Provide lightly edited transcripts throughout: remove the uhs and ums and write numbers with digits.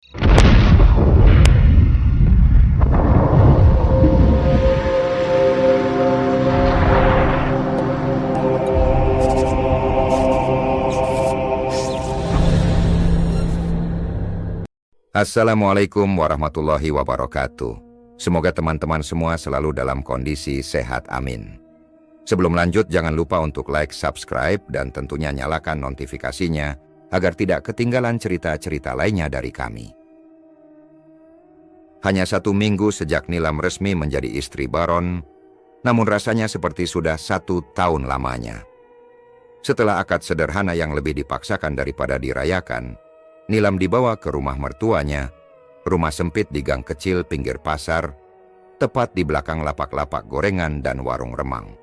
Assalamualaikum warahmatullahi wabarakatuh. Semoga teman-teman semua selalu dalam kondisi sehat, amin. Sebelum lanjut, jangan lupa untuk like, subscribe, dan tentunya nyalakan notifikasinya agar tidak ketinggalan cerita-cerita lainnya dari kami. Hanya 1 minggu sejak Nilam resmi menjadi istri Baron, namun rasanya seperti sudah 1 tahun lamanya. Setelah akad sederhana yang lebih dipaksakan daripada dirayakan, Nilam dibawa ke rumah mertuanya, rumah sempit di gang kecil pinggir pasar, tepat di belakang lapak-lapak gorengan dan warung remang.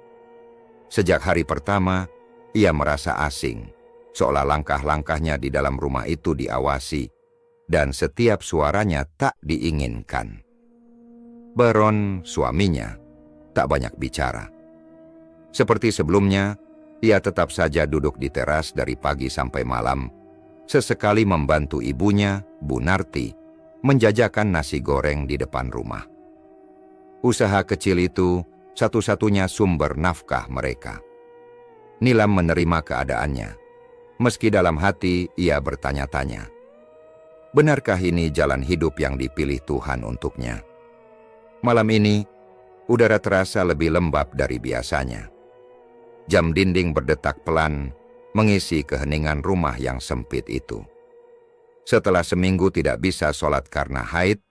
Sejak hari pertama, ia merasa asing, seolah langkah-langkahnya di dalam rumah itu diawasi, dan setiap suaranya tak diinginkan. Baron, suaminya, tak banyak bicara. Seperti sebelumnya, ia tetap saja duduk di teras dari pagi sampai malam, sesekali membantu ibunya, Bu Narti, menjajakan nasi goreng di depan rumah. Usaha kecil itu satu-satunya sumber nafkah mereka. Nilam menerima keadaannya. Meski dalam hati ia bertanya-tanya, benarkah ini jalan hidup yang dipilih Tuhan untuknya? Malam ini, udara terasa lebih lembab dari biasanya. Jam dinding berdetak pelan, mengisi keheningan rumah yang sempit itu. Setelah seminggu tidak bisa sholat karena haid,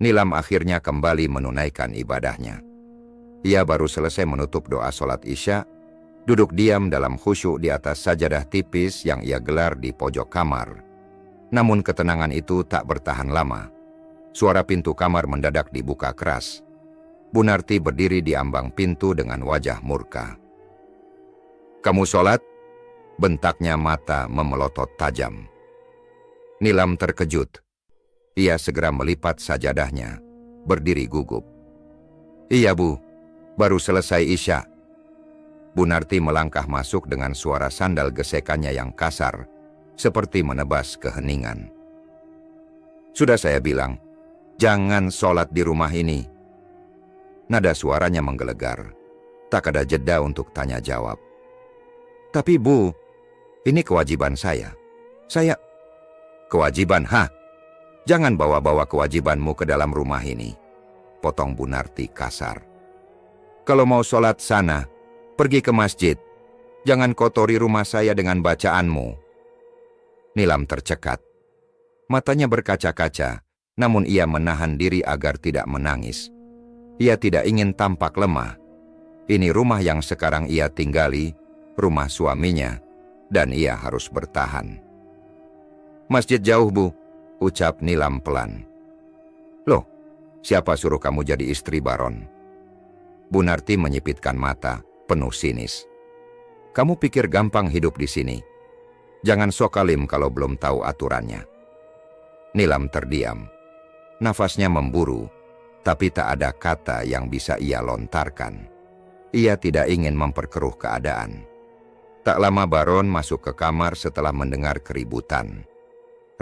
Nilam akhirnya kembali menunaikan ibadahnya. Ia baru selesai menutup doa sholat Isya, duduk diam dalam khusyuk di atas sajadah tipis yang ia gelar di pojok kamar. Namun ketenangan itu tak bertahan lama. Suara pintu kamar mendadak dibuka keras. Bu Narti berdiri di ambang pintu dengan wajah murka. "Kamu sholat?" bentaknya mata memelotot tajam. Nilam terkejut. Ia segera melipat sajadahnya, berdiri gugup. "Iya Bu, baru selesai Isya." Bu Narti melangkah masuk dengan suara sandal gesekannya yang kasar, seperti menebas keheningan. "Sudah saya bilang, jangan sholat di rumah ini." Nada suaranya menggelegar, tak ada jeda untuk tanya jawab. "Tapi Bu, ini kewajiban saya." "Kewajiban, ha? Jangan bawa-bawa kewajibanmu ke dalam rumah ini," potong Bu Narti kasar. "Kalau mau sholat sana, pergi ke masjid. Jangan kotori rumah saya dengan bacaanmu." Nilam tercekat. Matanya berkaca-kaca, namun ia menahan diri agar tidak menangis. Ia tidak ingin tampak lemah. Ini rumah yang sekarang ia tinggali, rumah suaminya, dan ia harus bertahan. "Masjid jauh Bu," ucap Nilam pelan. "Loh, siapa suruh kamu jadi istri Baron?" Bu Narti menyipitkan mata, penuh sinis. "Kamu pikir gampang hidup di sini? Jangan sok alim kalau belum tahu aturannya." Nilam terdiam. Nafasnya memburu, tapi tak ada kata yang bisa ia lontarkan. Ia tidak ingin memperkeruh keadaan. Tak lama Baron masuk ke kamar setelah mendengar keributan.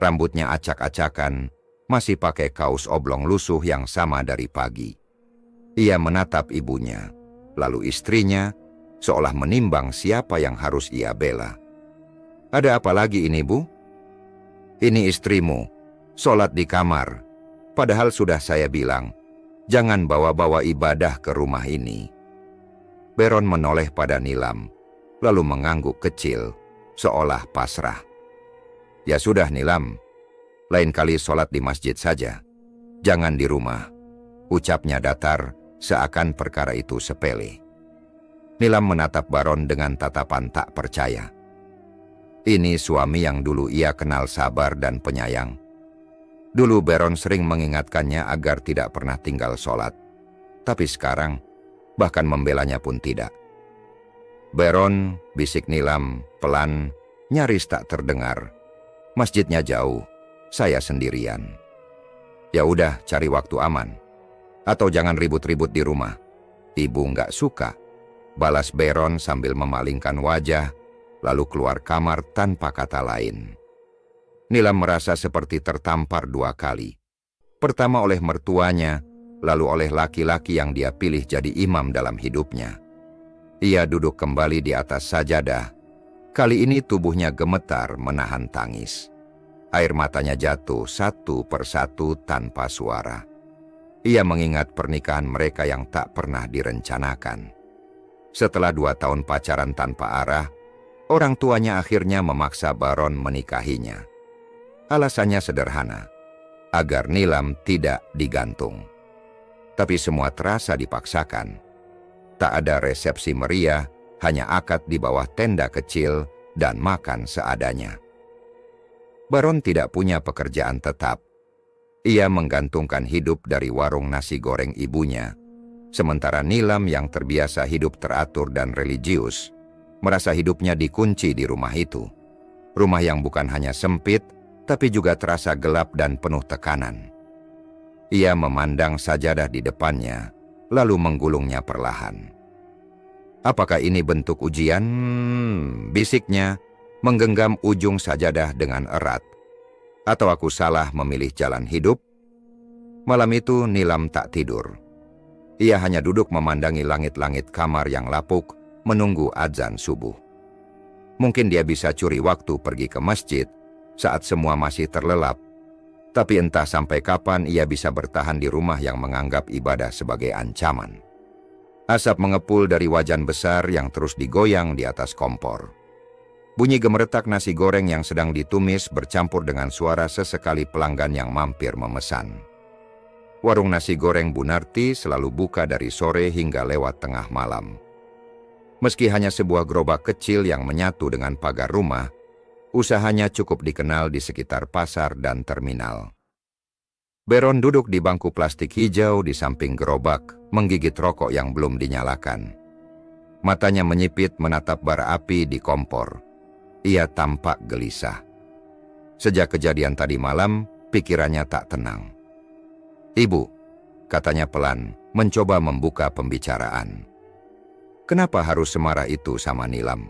Rambutnya acak-acakan, masih pakai kaos oblong lusuh yang sama dari pagi. Ia menatap ibunya, lalu istrinya, seolah menimbang siapa yang harus ia bela. "Ada apa lagi ini Bu?" "Ini istrimu, sholat di kamar. Padahal sudah saya bilang, jangan bawa-bawa ibadah ke rumah ini." Baron menoleh pada Nilam, lalu mengangguk kecil, seolah pasrah. "Ya sudah Nilam, lain kali sholat di masjid saja. Jangan di rumah," ucapnya datar, seakan perkara itu sepele. Nilam menatap Baron dengan tatapan tak percaya. Ini suami yang dulu ia kenal sabar dan penyayang. Dulu Baron sering mengingatkannya agar tidak pernah tinggal sholat. Tapi sekarang, bahkan membelanya pun tidak. "Baron," bisik Nilam, pelan, nyaris tak terdengar. "Masjidnya jauh, saya sendirian." "Ya udah, cari waktu aman. Atau jangan ribut-ribut di rumah. Ibu nggak suka," balas Baron sambil memalingkan wajah, lalu keluar kamar tanpa kata lain. Nilam merasa seperti tertampar 2 kali. Pertama oleh mertuanya, lalu oleh laki-laki yang dia pilih jadi imam dalam hidupnya. Ia duduk kembali di atas sajadah. Kali ini tubuhnya gemetar menahan tangis. Air matanya jatuh satu persatu tanpa suara. Ia mengingat pernikahan mereka yang tak pernah direncanakan. Setelah 2 tahun pacaran tanpa arah, orang tuanya akhirnya memaksa Baron menikahinya. Alasannya sederhana, agar Nilam tidak digantung. Tapi semua terasa dipaksakan. Tak ada resepsi meriah, hanya akad di bawah tenda kecil dan makan seadanya. Baron tidak punya pekerjaan tetap. Ia menggantungkan hidup dari warung nasi goreng ibunya, sementara Nilam yang terbiasa hidup teratur dan religius, merasa hidupnya dikunci di rumah itu. Rumah yang bukan hanya sempit, tapi juga terasa gelap dan penuh tekanan. Ia memandang sajadah di depannya, lalu menggulungnya perlahan. Apakah ini bentuk ujian? Bisiknya, menggenggam ujung sajadah dengan erat. Atau aku salah memilih jalan hidup? Malam itu Nilam tak tidur. Ia hanya duduk memandangi langit-langit kamar yang lapuk, menunggu azan subuh. Mungkin dia bisa curi waktu pergi ke masjid saat semua masih terlelap, tapi entah sampai kapan ia bisa bertahan di rumah yang menganggap ibadah sebagai ancaman. Asap mengepul dari wajan besar yang terus digoyang di atas kompor. Bunyi gemeretak nasi goreng yang sedang ditumis bercampur dengan suara sesekali pelanggan yang mampir memesan. Warung nasi goreng Bu Narti selalu buka dari sore hingga lewat tengah malam. Meski hanya sebuah gerobak kecil yang menyatu dengan pagar rumah, usahanya cukup dikenal di sekitar pasar dan terminal. Baron duduk di bangku plastik hijau di samping gerobak, menggigit rokok yang belum dinyalakan. Matanya menyipit menatap bara api di kompor. Ia tampak gelisah. Sejak kejadian tadi malam, pikirannya tak tenang. "Ibu," katanya pelan, mencoba membuka pembicaraan. "Kenapa harus semarah itu sama Nilam?"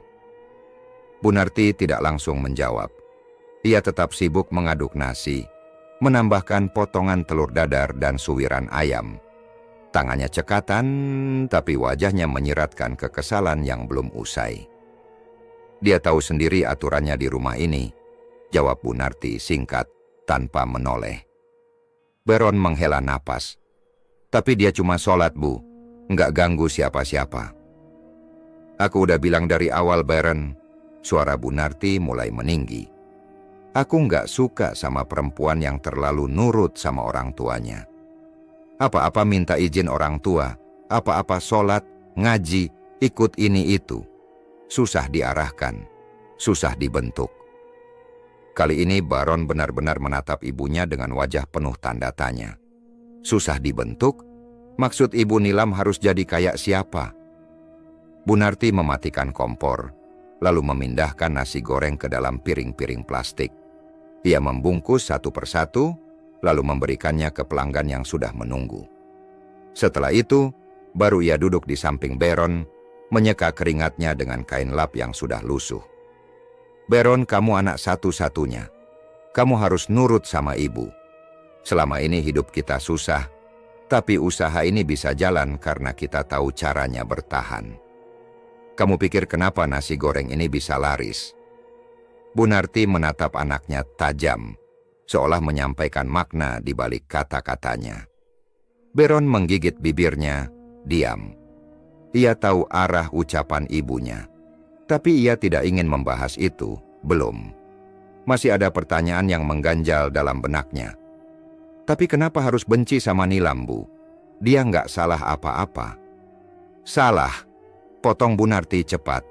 Bu Narti tidak langsung menjawab. Ia tetap sibuk mengaduk nasi, menambahkan potongan telur dadar dan suwiran ayam. Tangannya cekatan, tapi wajahnya menyiratkan kekesalan yang belum usai. "Dia tahu sendiri aturannya di rumah ini," jawab Bu Narti singkat, tanpa menoleh. Baron menghela napas. "Tapi dia cuma sholat, Bu. Nggak ganggu siapa-siapa." "Aku udah bilang dari awal, Baron." Suara Bu Narti mulai meninggi. "Aku nggak suka sama perempuan yang terlalu nurut sama orang tuanya. Apa-apa minta izin orang tua, apa-apa sholat, ngaji, ikut ini itu. Susah diarahkan, susah dibentuk." Kali ini Baron benar-benar menatap ibunya dengan wajah penuh tanda tanya. Susah dibentuk? Maksud ibu Nilam harus jadi kayak siapa? Bu Narti mematikan kompor, lalu memindahkan nasi goreng ke dalam piring-piring plastik. Ia membungkus satu persatu, lalu memberikannya ke pelanggan yang sudah menunggu. Setelah itu, baru ia duduk di samping Baron, menyeka keringatnya dengan kain lap yang sudah lusuh. "Baron, kamu anak satu-satunya. Kamu harus nurut sama ibu. Selama ini hidup kita susah, tapi usaha ini bisa jalan karena kita tahu caranya bertahan. Kamu pikir kenapa nasi goreng ini bisa laris?" Bu Narti menatap anaknya tajam, seolah menyampaikan makna di balik kata-katanya. Baron menggigit bibirnya, diam. Ia tahu arah ucapan ibunya, tapi ia tidak ingin membahas itu, belum. Masih ada pertanyaan yang mengganjal dalam benaknya. "Tapi kenapa harus benci sama Nilam, Bu? Dia nggak salah apa-apa." "Salah," potong Bu Narti cepat.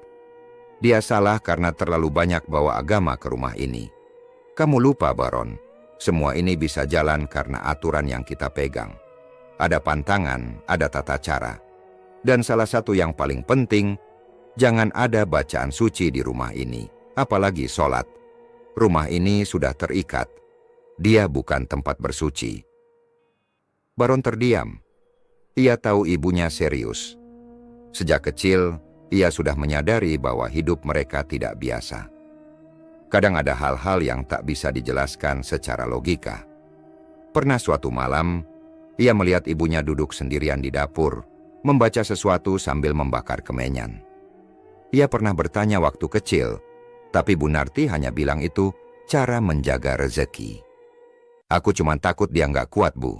"Dia salah karena terlalu banyak bawa agama ke rumah ini. Kamu lupa, Baron, semua ini bisa jalan karena aturan yang kita pegang. Ada pantangan, ada tata cara. Dan salah satu yang paling penting, jangan ada bacaan suci di rumah ini, apalagi sholat. Rumah ini sudah terikat. Dia bukan tempat bersuci." Baron terdiam. Ia tahu ibunya serius. Sejak kecil, ia sudah menyadari bahwa hidup mereka tidak biasa. Kadang ada hal-hal yang tak bisa dijelaskan secara logika. Pernah suatu malam, ia melihat ibunya duduk sendirian di dapur, membaca sesuatu sambil membakar kemenyan. Ia pernah bertanya waktu kecil, tapi Bu Narti hanya bilang itu cara menjaga rezeki. "Aku cuma takut dia nggak kuat, Bu,"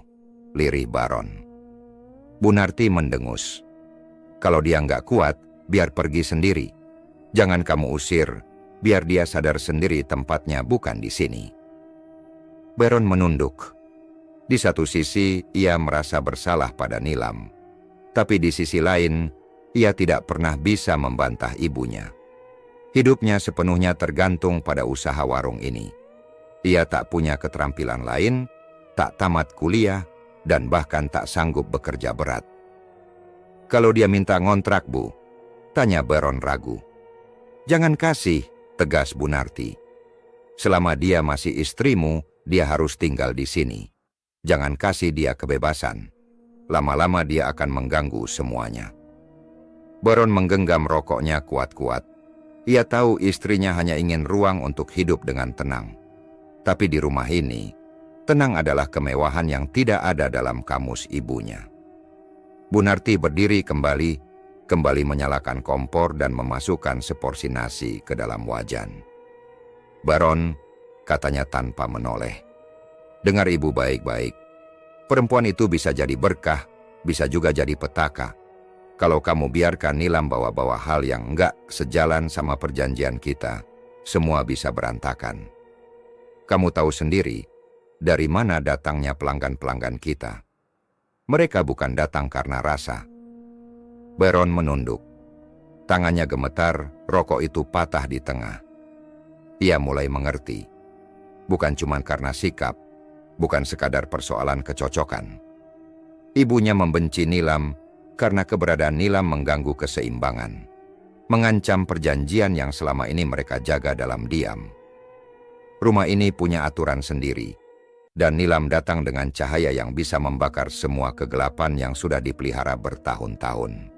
lirih Baron. Bu Narti mendengus. "Kalau dia nggak kuat, biar pergi sendiri. Jangan kamu usir, biar dia sadar sendiri tempatnya bukan di sini." Baron menunduk. Di satu sisi, ia merasa bersalah pada Nilam. Tapi di sisi lain, ia tidak pernah bisa membantah ibunya. Hidupnya sepenuhnya tergantung pada usaha warung ini. Ia tak punya keterampilan lain, tak tamat kuliah, dan bahkan tak sanggup bekerja berat. "Kalau dia minta ngontrak, Bu?" tanya Baron ragu. "Jangan kasih," tegas Bu Narti. "Selama dia masih istrimu, dia harus tinggal di sini. Jangan kasih dia kebebasan. Lama-lama dia akan mengganggu semuanya." Baron menggenggam rokoknya kuat-kuat. Ia tahu istrinya hanya ingin ruang untuk hidup dengan tenang. Tapi di rumah ini, tenang adalah kemewahan yang tidak ada dalam kamus ibunya. Bu Narti berdiri kembali menyalakan kompor dan memasukkan seporsi nasi ke dalam wajan. "Baron," katanya tanpa menoleh, "dengar ibu baik-baik. Perempuan itu bisa jadi berkah, bisa juga jadi petaka. Kalau kamu biarkan Nilam bawa-bawa hal yang enggak sejalan sama perjanjian kita, semua bisa berantakan. Kamu tahu sendiri, dari mana datangnya pelanggan-pelanggan kita. Mereka bukan datang karena rasa." Baron menunduk. Tangannya gemetar, rokok itu patah di tengah. Ia mulai mengerti. Bukan cuma karena sikap, bukan sekadar persoalan kecocokan. Ibunya membenci Nilam karena keberadaan Nilam mengganggu keseimbangan, mengancam perjanjian yang selama ini mereka jaga dalam diam. Rumah ini punya aturan sendiri, dan Nilam datang dengan cahaya yang bisa membakar semua kegelapan yang sudah dipelihara bertahun-tahun.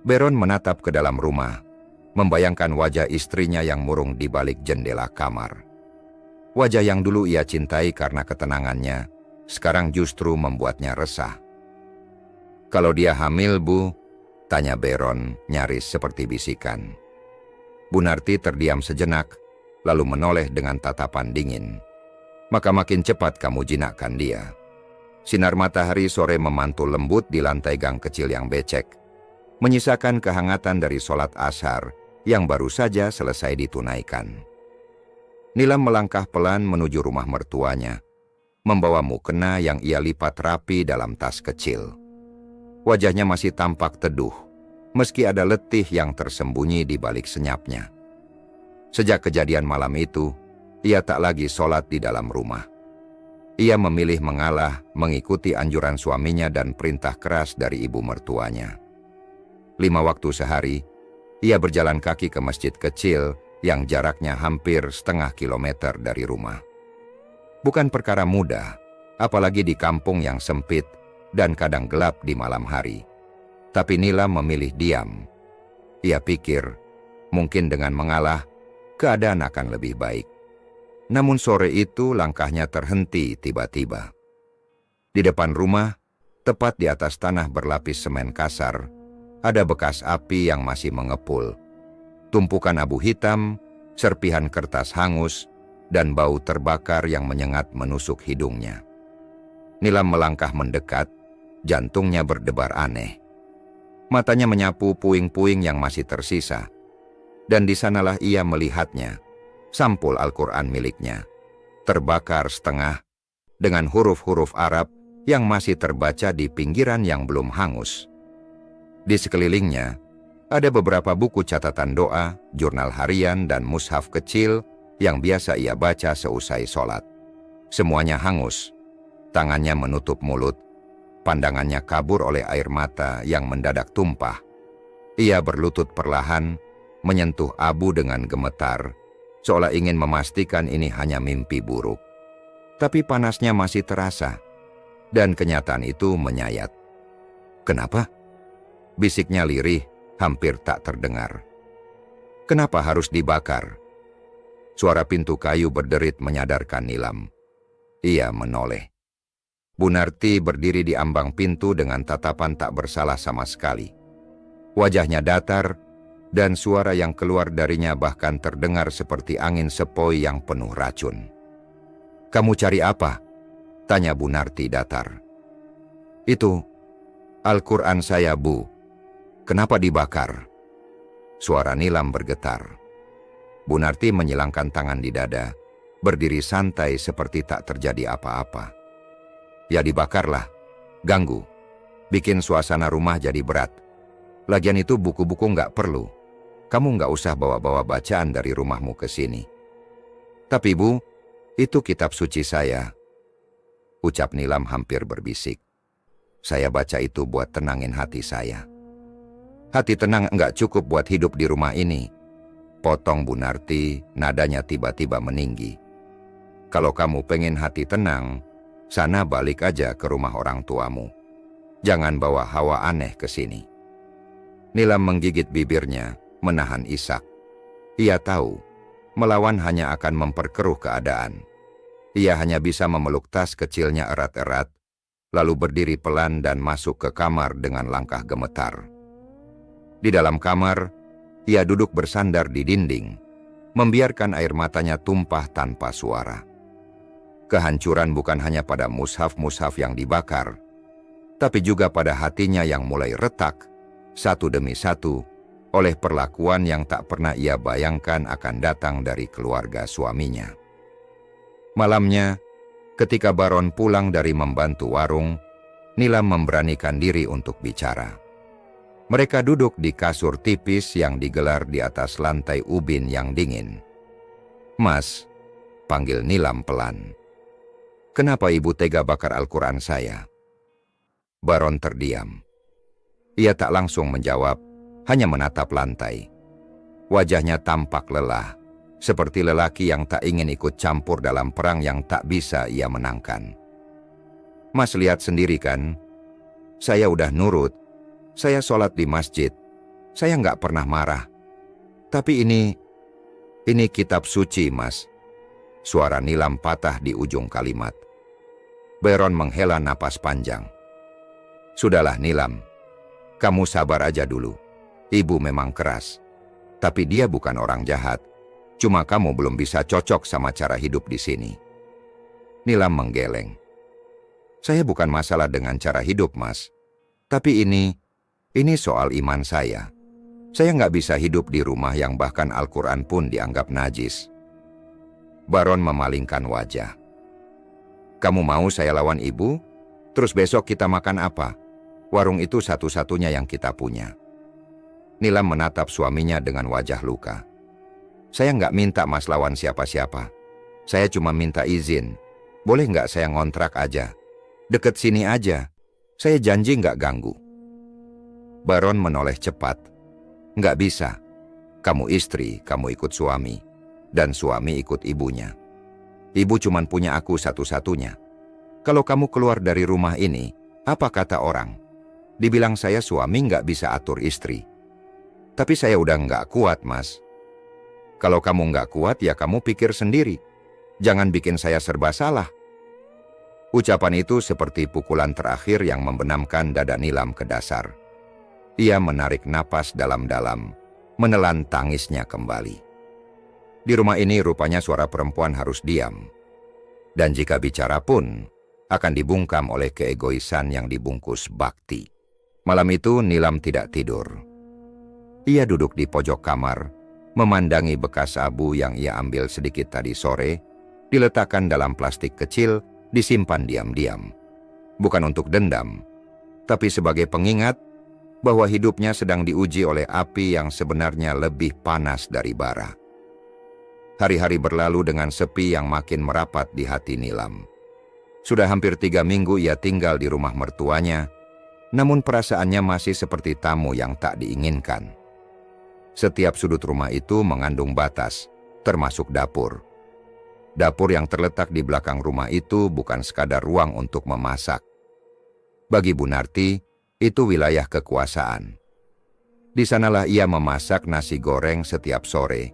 Baron menatap ke dalam rumah, membayangkan wajah istrinya yang murung di balik jendela kamar. Wajah yang dulu ia cintai karena ketenangannya, sekarang justru membuatnya resah. "Kalau dia hamil, Bu?" tanya Baron nyaris seperti bisikan. Bu Narti terdiam sejenak, lalu menoleh dengan tatapan dingin. "Maka makin cepat kamu jinakkan dia." Sinar matahari sore memantul lembut di lantai gang kecil yang becek, menyisakan kehangatan dari sholat ashar yang baru saja selesai ditunaikan. Nilam melangkah pelan menuju rumah mertuanya, membawa mukena yang ia lipat rapi dalam tas kecil. Wajahnya masih tampak teduh, meski ada letih yang tersembunyi di balik senyapnya. Sejak kejadian malam itu, ia tak lagi sholat di dalam rumah. Ia memilih mengalah mengikuti anjuran suaminya dan perintah keras dari ibu mertuanya. 5 waktu sehari, ia berjalan kaki ke masjid kecil yang jaraknya hampir setengah kilometer dari rumah. Bukan perkara mudah, apalagi di kampung yang sempit dan kadang gelap di malam hari. Tapi Nilam memilih diam. Ia pikir, mungkin dengan mengalah, keadaan akan lebih baik. Namun sore itu langkahnya terhenti tiba-tiba. Di depan rumah, tepat di atas tanah berlapis semen kasar, ada bekas api yang masih mengepul. Tumpukan abu hitam, serpihan kertas hangus, dan bau terbakar yang menyengat menusuk hidungnya. Nilam melangkah mendekat, jantungnya berdebar aneh. Matanya menyapu puing-puing yang masih tersisa. Dan di sanalah ia melihatnya, sampul Al-Quran miliknya, terbakar setengah, dengan huruf-huruf Arab yang masih terbaca di pinggiran yang belum hangus. Di sekelilingnya, ada beberapa buku catatan doa, jurnal harian, dan mushaf kecil yang biasa ia baca seusai sholat. Semuanya hangus, tangannya menutup mulut, pandangannya kabur oleh air mata yang mendadak tumpah. Ia berlutut perlahan, menyentuh abu dengan gemetar, seolah ingin memastikan ini hanya mimpi buruk. Tapi panasnya masih terasa, dan kenyataan itu menyayat. "Kenapa?" bisiknya lirih, hampir tak terdengar. "Kenapa harus dibakar?" Suara pintu kayu berderit menyadarkan Nilam. Ia menoleh. Bu Narti berdiri di ambang pintu dengan tatapan tak bersalah sama sekali. Wajahnya datar, dan suara yang keluar darinya bahkan terdengar seperti angin sepoi yang penuh racun. "Kamu cari apa?" tanya Bu Narti datar. "Itu, Al-Quran saya, Bu. Kenapa dibakar?" Suara Nilam bergetar. Bu Narti menyilangkan tangan di dada, berdiri santai seperti tak terjadi apa-apa. "Ya dibakarlah, ganggu. Bikin suasana rumah jadi berat. Lagian itu buku-buku nggak perlu. Kamu nggak usah bawa-bawa bacaan dari rumahmu ke sini." "Tapi Bu, itu kitab suci saya," ucap Nilam hampir berbisik. "Saya baca itu buat tenangin hati saya." "Hati tenang nggak cukup buat hidup di rumah ini," potong Bu Narti, nadanya tiba-tiba meninggi. "Kalau kamu pengen hati tenang, sana balik aja ke rumah orang tuamu. Jangan bawa hawa aneh ke sini." Nilam menggigit bibirnya, menahan isak. Ia tahu, melawan hanya akan memperkeruh keadaan. Ia hanya bisa memeluk tas kecilnya erat-erat, lalu berdiri pelan dan masuk ke kamar dengan langkah gemetar. Di dalam kamar, ia duduk bersandar di dinding, membiarkan air matanya tumpah tanpa suara. Kehancuran bukan hanya pada mushaf-mushaf yang dibakar, tapi juga pada hatinya yang mulai retak, satu demi satu, oleh perlakuan yang tak pernah ia bayangkan akan datang dari keluarga suaminya. Malamnya, ketika Baron pulang dari membantu warung, Nilam memberanikan diri untuk bicara. Mereka duduk di kasur tipis yang digelar di atas lantai ubin yang dingin. "Mas," panggil Nilam pelan. "Kenapa ibu tega bakar Al-Quran saya?" Baron terdiam. Ia tak langsung menjawab, hanya menatap lantai. Wajahnya tampak lelah, seperti lelaki yang tak ingin ikut campur dalam perang yang tak bisa ia menangkan. "Mas lihat sendiri kan, saya udah nurut. Saya sholat di masjid. Saya nggak pernah marah. Tapi ini kitab suci, Mas." Suara Nilam patah di ujung kalimat. Baron menghela napas panjang. "Sudahlah Nilam, kamu sabar aja dulu. Ibu memang keras, tapi dia bukan orang jahat. Cuma kamu belum bisa cocok sama cara hidup di sini." Nilam menggeleng. "Saya bukan masalah dengan cara hidup, Mas. Tapi ini soal iman saya. Saya nggak bisa hidup di rumah yang bahkan Al-Quran pun dianggap najis." Baron memalingkan wajah. "Kamu mau saya lawan ibu? Terus besok kita makan apa? Warung itu satu-satunya yang kita punya." Nilam menatap suaminya dengan wajah luka. "Saya nggak minta Mas lawan siapa-siapa. Saya cuma minta izin. Boleh nggak saya ngontrak aja? Deket sini aja. Saya janji nggak ganggu." Baron menoleh cepat. "Nggak bisa. Kamu istri, kamu ikut suami. Dan suami ikut ibunya. Ibu cuma punya aku satu-satunya. Kalau kamu keluar dari rumah ini, apa kata orang? Dibilang saya suami nggak bisa atur istri. Tapi saya udah nggak kuat, Mas. Kalau kamu nggak kuat, ya kamu pikir sendiri. Jangan bikin saya serba salah." Ucapan itu seperti pukulan terakhir yang membenamkan dada Nilam ke dasar. Ia menarik napas dalam-dalam, menelan tangisnya kembali. Di rumah ini rupanya suara perempuan harus diam. Dan jika bicara pun, akan dibungkam oleh keegoisan yang dibungkus bakti. Malam itu Nilam tidak tidur. Ia duduk di pojok kamar, memandangi bekas abu yang ia ambil sedikit tadi sore, diletakkan dalam plastik kecil, disimpan diam-diam. Bukan untuk dendam, tapi sebagai pengingat bahwa hidupnya sedang diuji oleh api yang sebenarnya lebih panas dari bara. Hari-hari berlalu dengan sepi yang makin merapat di hati Nilam. Sudah hampir 3 minggu ia tinggal di rumah mertuanya, namun perasaannya masih seperti tamu yang tak diinginkan. Setiap sudut rumah itu mengandung batas, termasuk dapur. Dapur yang terletak di belakang rumah itu bukan sekadar ruang untuk memasak. Bagi Bu Narti, itu wilayah kekuasaan. Di sanalah ia memasak nasi goreng setiap sore.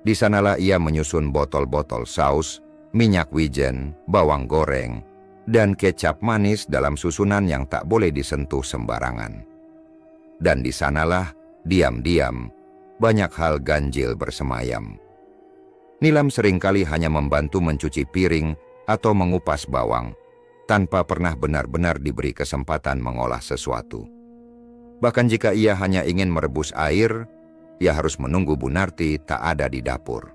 Di sanalah ia menyusun botol-botol saus, minyak wijen, bawang goreng, dan kecap manis dalam susunan yang tak boleh disentuh sembarangan. Dan di sanalah, diam-diam, banyak hal ganjil bersemayam. Nilam seringkali hanya membantu mencuci piring atau mengupas bawang, tanpa pernah benar-benar diberi kesempatan mengolah sesuatu. Bahkan jika ia hanya ingin merebus air, ia harus menunggu Bunarti tak ada di dapur.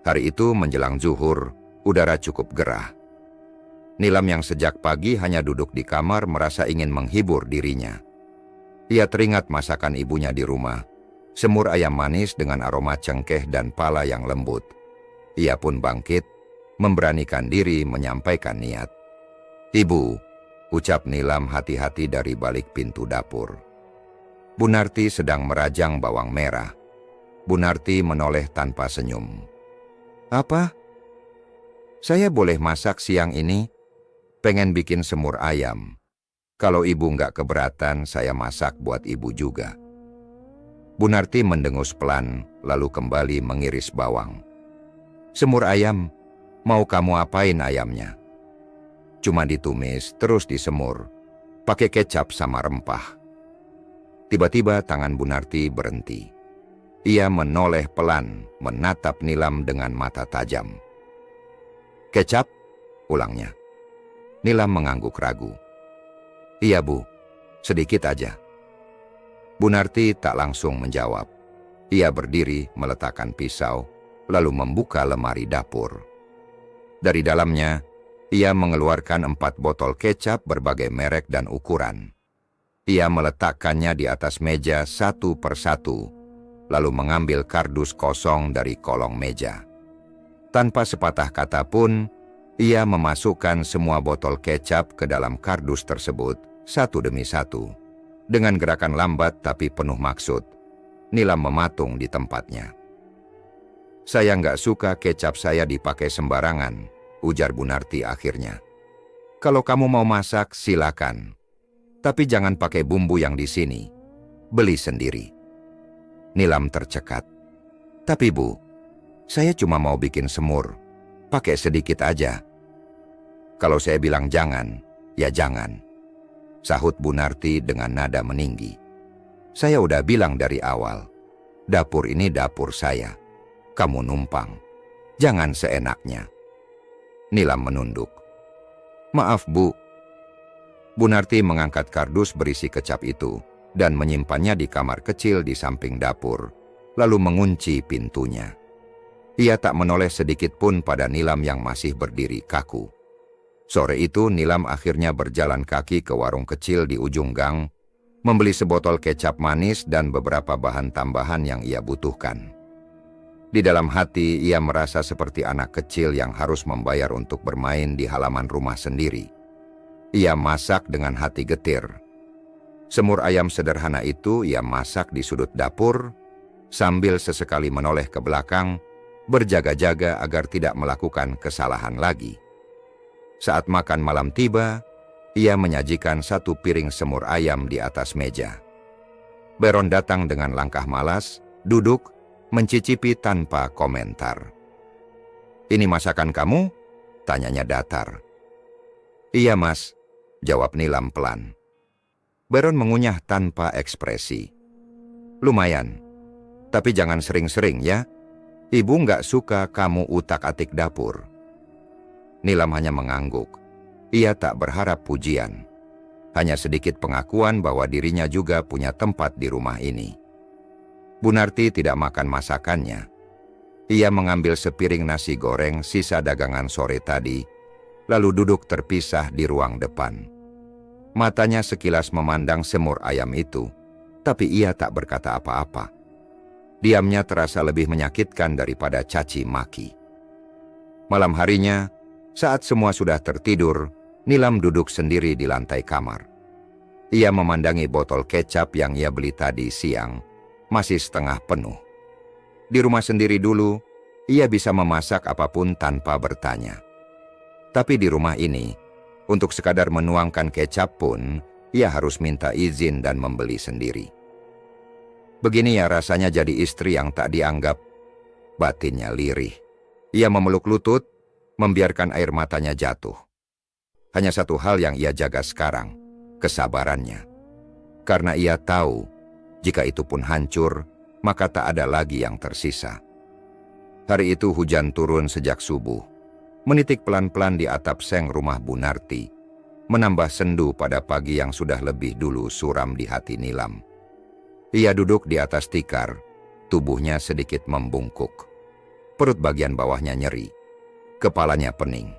Hari itu menjelang zuhur, udara cukup gerah. Nilam yang sejak pagi hanya duduk di kamar merasa ingin menghibur dirinya. Ia teringat masakan ibunya di rumah, semur ayam manis dengan aroma cengkeh dan pala yang lembut. Ia pun bangkit, memberanikan diri menyampaikan niat. "Ibu," ucap Nilam hati-hati dari balik pintu dapur. Bunarti sedang merajang bawang merah. Bunarti menoleh tanpa senyum. "Apa? Saya boleh masak siang ini? Pengen bikin semur ayam. Kalau ibu nggak keberatan, saya masak buat ibu juga." Bunarti mendengus pelan, lalu kembali mengiris bawang. "Semur ayam, mau kamu apain ayamnya?" "Cuma ditumis, terus disemur. Pakai kecap sama rempah." Tiba-tiba tangan Bunarti berhenti. Ia menoleh pelan, menatap Nilam dengan mata tajam. "Kecap?" ulangnya. Nilam mengangguk ragu. "Iya bu, sedikit aja." Bunarti tak langsung menjawab. Ia berdiri meletakkan pisau, lalu membuka lemari dapur. Dari dalamnya, ia mengeluarkan 4 botol kecap berbagai merek dan ukuran. Ia meletakkannya di atas meja satu persatu, lalu mengambil kardus kosong dari kolong meja. Tanpa sepatah kata pun, ia memasukkan semua botol kecap ke dalam kardus tersebut, satu demi satu. Dengan gerakan lambat tapi penuh maksud, Nilam mematung di tempatnya. "Saya nggak suka kecap saya dipakai sembarangan," ujar Bunarti akhirnya. "Kalau kamu mau masak, silakan. Tapi jangan pakai bumbu yang di sini. Beli sendiri." Nilam tercekat. "Tapi bu, saya cuma mau bikin semur. Pakai sedikit aja." "Kalau saya bilang jangan, ya jangan," sahut Bunarti dengan nada meninggi. "Saya udah bilang dari awal, dapur ini dapur saya. Kamu numpang. Jangan seenaknya." Nilam menunduk. "Maaf bu." Bunarti mengangkat kardus berisi kecap itu dan menyimpannya di kamar kecil di samping dapur, lalu mengunci pintunya. Ia tak menoleh sedikit pun pada Nilam yang masih berdiri kaku. Sore itu Nilam akhirnya berjalan kaki ke warung kecil di ujung gang, membeli sebotol kecap manis dan beberapa bahan tambahan yang ia butuhkan. Di dalam hati ia merasa seperti anak kecil yang harus membayar untuk bermain di halaman rumah sendiri. Ia masak dengan hati getir. Semur ayam sederhana itu ia masak di sudut dapur, sambil sesekali menoleh ke belakang, berjaga-jaga agar tidak melakukan kesalahan lagi. Saat makan malam tiba, ia menyajikan 1 piring semur ayam di atas meja. Baron datang dengan langkah malas, duduk, mencicipi tanpa komentar. "Ini masakan kamu?" tanyanya datar. "Iya mas," jawab Nilam pelan. Baron mengunyah tanpa ekspresi. "Lumayan, tapi jangan sering-sering ya. Ibu nggak suka kamu utak-atik dapur." Nilam hanya mengangguk. Ia tak berharap pujian. Hanya sedikit pengakuan bahwa dirinya juga punya tempat di rumah ini. Bunarti tidak makan masakannya. Ia mengambil sepiring nasi goreng sisa dagangan sore tadi, lalu duduk terpisah di ruang depan. Matanya sekilas memandang semur ayam itu, tapi ia tak berkata apa-apa. Diamnya terasa lebih menyakitkan daripada caci maki. Malam harinya, saat semua sudah tertidur, Nilam duduk sendiri di lantai kamar. Ia memandangi botol kecap yang ia beli tadi siang, masih setengah penuh. Di rumah sendiri dulu, ia bisa memasak apapun tanpa bertanya. Tapi di rumah ini, untuk sekadar menuangkan kecap pun, ia harus minta izin dan membeli sendiri. Begini ya rasanya jadi istri yang tak dianggap. batinnya lirih. Ia memeluk lutut, membiarkan air matanya jatuh. Hanya satu hal yang ia jaga sekarang, kesabarannya. Karena ia tahu, jika itu pun hancur, maka tak ada lagi yang tersisa. Hari itu hujan turun sejak subuh, menitik pelan-pelan di atap seng rumah Bu Narti, menambah sendu pada pagi yang sudah lebih dulu suram di hati Nilam. Ia duduk di atas tikar, tubuhnya sedikit membungkuk. Perut bagian bawahnya nyeri, kepalanya pening.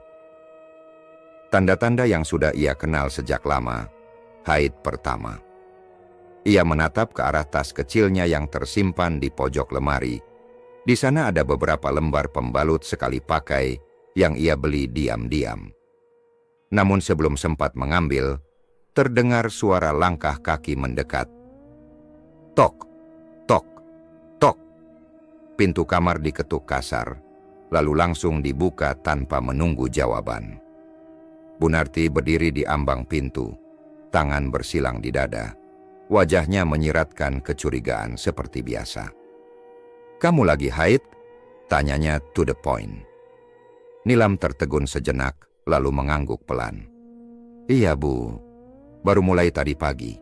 Tanda-tanda yang sudah ia kenal sejak lama, haid pertama. Ia menatap ke arah tas kecilnya yang tersimpan di pojok lemari. Di sana ada beberapa lembar pembalut sekali pakai yang ia beli diam-diam. Namun sebelum sempat mengambil, terdengar suara langkah kaki mendekat. Tok, tok, tok. Pintu kamar diketuk kasar, lalu langsung dibuka tanpa menunggu jawaban. Bu Narti berdiri di ambang pintu, tangan bersilang di dada. Wajahnya menyiratkan kecurigaan seperti biasa. "Kamu lagi haid?" tanyanya to the point. Nilam tertegun sejenak, lalu mengangguk pelan. "Iya, Bu. Baru mulai tadi pagi."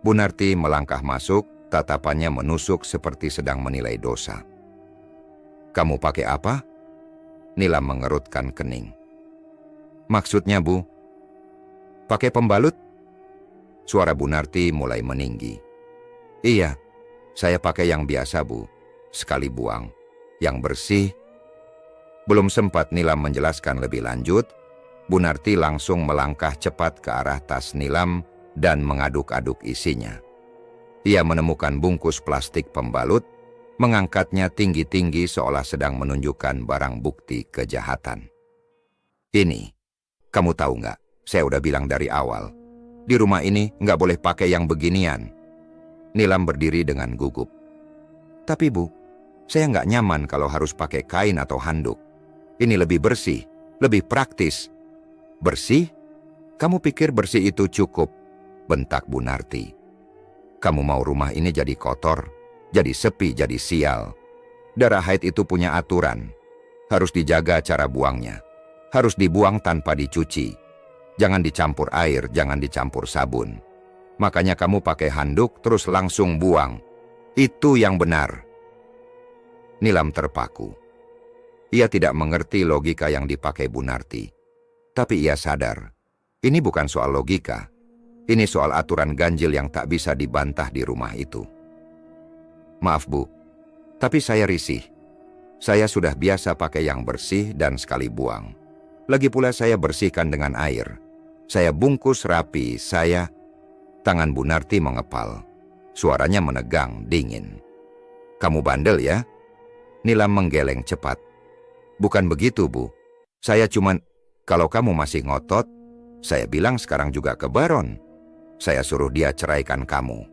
Bu Narti melangkah masuk, tatapannya menusuk seperti sedang menilai dosa. "Kamu pakai apa?" Nilam mengerutkan kening. "Maksudnya, Bu? Pakai pembalut?" Suara Bu Narti mulai meninggi. "Iya, saya pakai yang biasa, Bu. Sekali buang. Yang bersih." Belum sempat Nilam menjelaskan lebih lanjut, Bu Narti langsung melangkah cepat ke arah tas Nilam dan mengaduk-aduk isinya. Ia menemukan bungkus plastik pembalut, mengangkatnya tinggi-tinggi seolah sedang menunjukkan barang bukti kejahatan. "Ini, kamu tahu nggak? Saya udah bilang dari awal. Di rumah ini nggak boleh pakai yang beginian." Nilam berdiri dengan gugup. "Tapi Bu, saya nggak nyaman kalau harus pakai kain atau handuk. Ini lebih bersih, lebih praktis." "Bersih? Kamu pikir bersih itu cukup?" bentak Bu Narti. "Kamu mau rumah ini jadi kotor, jadi sepi, jadi sial. Darah haid itu punya aturan. Harus dijaga cara buangnya. Harus dibuang tanpa dicuci. Jangan dicampur air, jangan dicampur sabun. Makanya kamu pakai handuk terus langsung buang. Itu yang benar." Nilam terpaku. Ia tidak mengerti logika yang dipakai Bu Narti. Tapi ia sadar, ini bukan soal logika. Ini soal aturan ganjil yang tak bisa dibantah di rumah itu. "Maaf Bu, tapi saya risih. Saya sudah biasa pakai yang bersih dan sekali buang. Lagi pula saya bersihkan dengan air. Saya bungkus rapi, saya..." Tangan Bu Narti mengepal. Suaranya menegang, dingin. "Kamu bandel ya?" Nilam menggeleng cepat. "Bukan begitu, Bu. Saya cuman..." "Kalau kamu masih ngotot, saya bilang sekarang juga ke Baron. Saya suruh dia ceraikan kamu."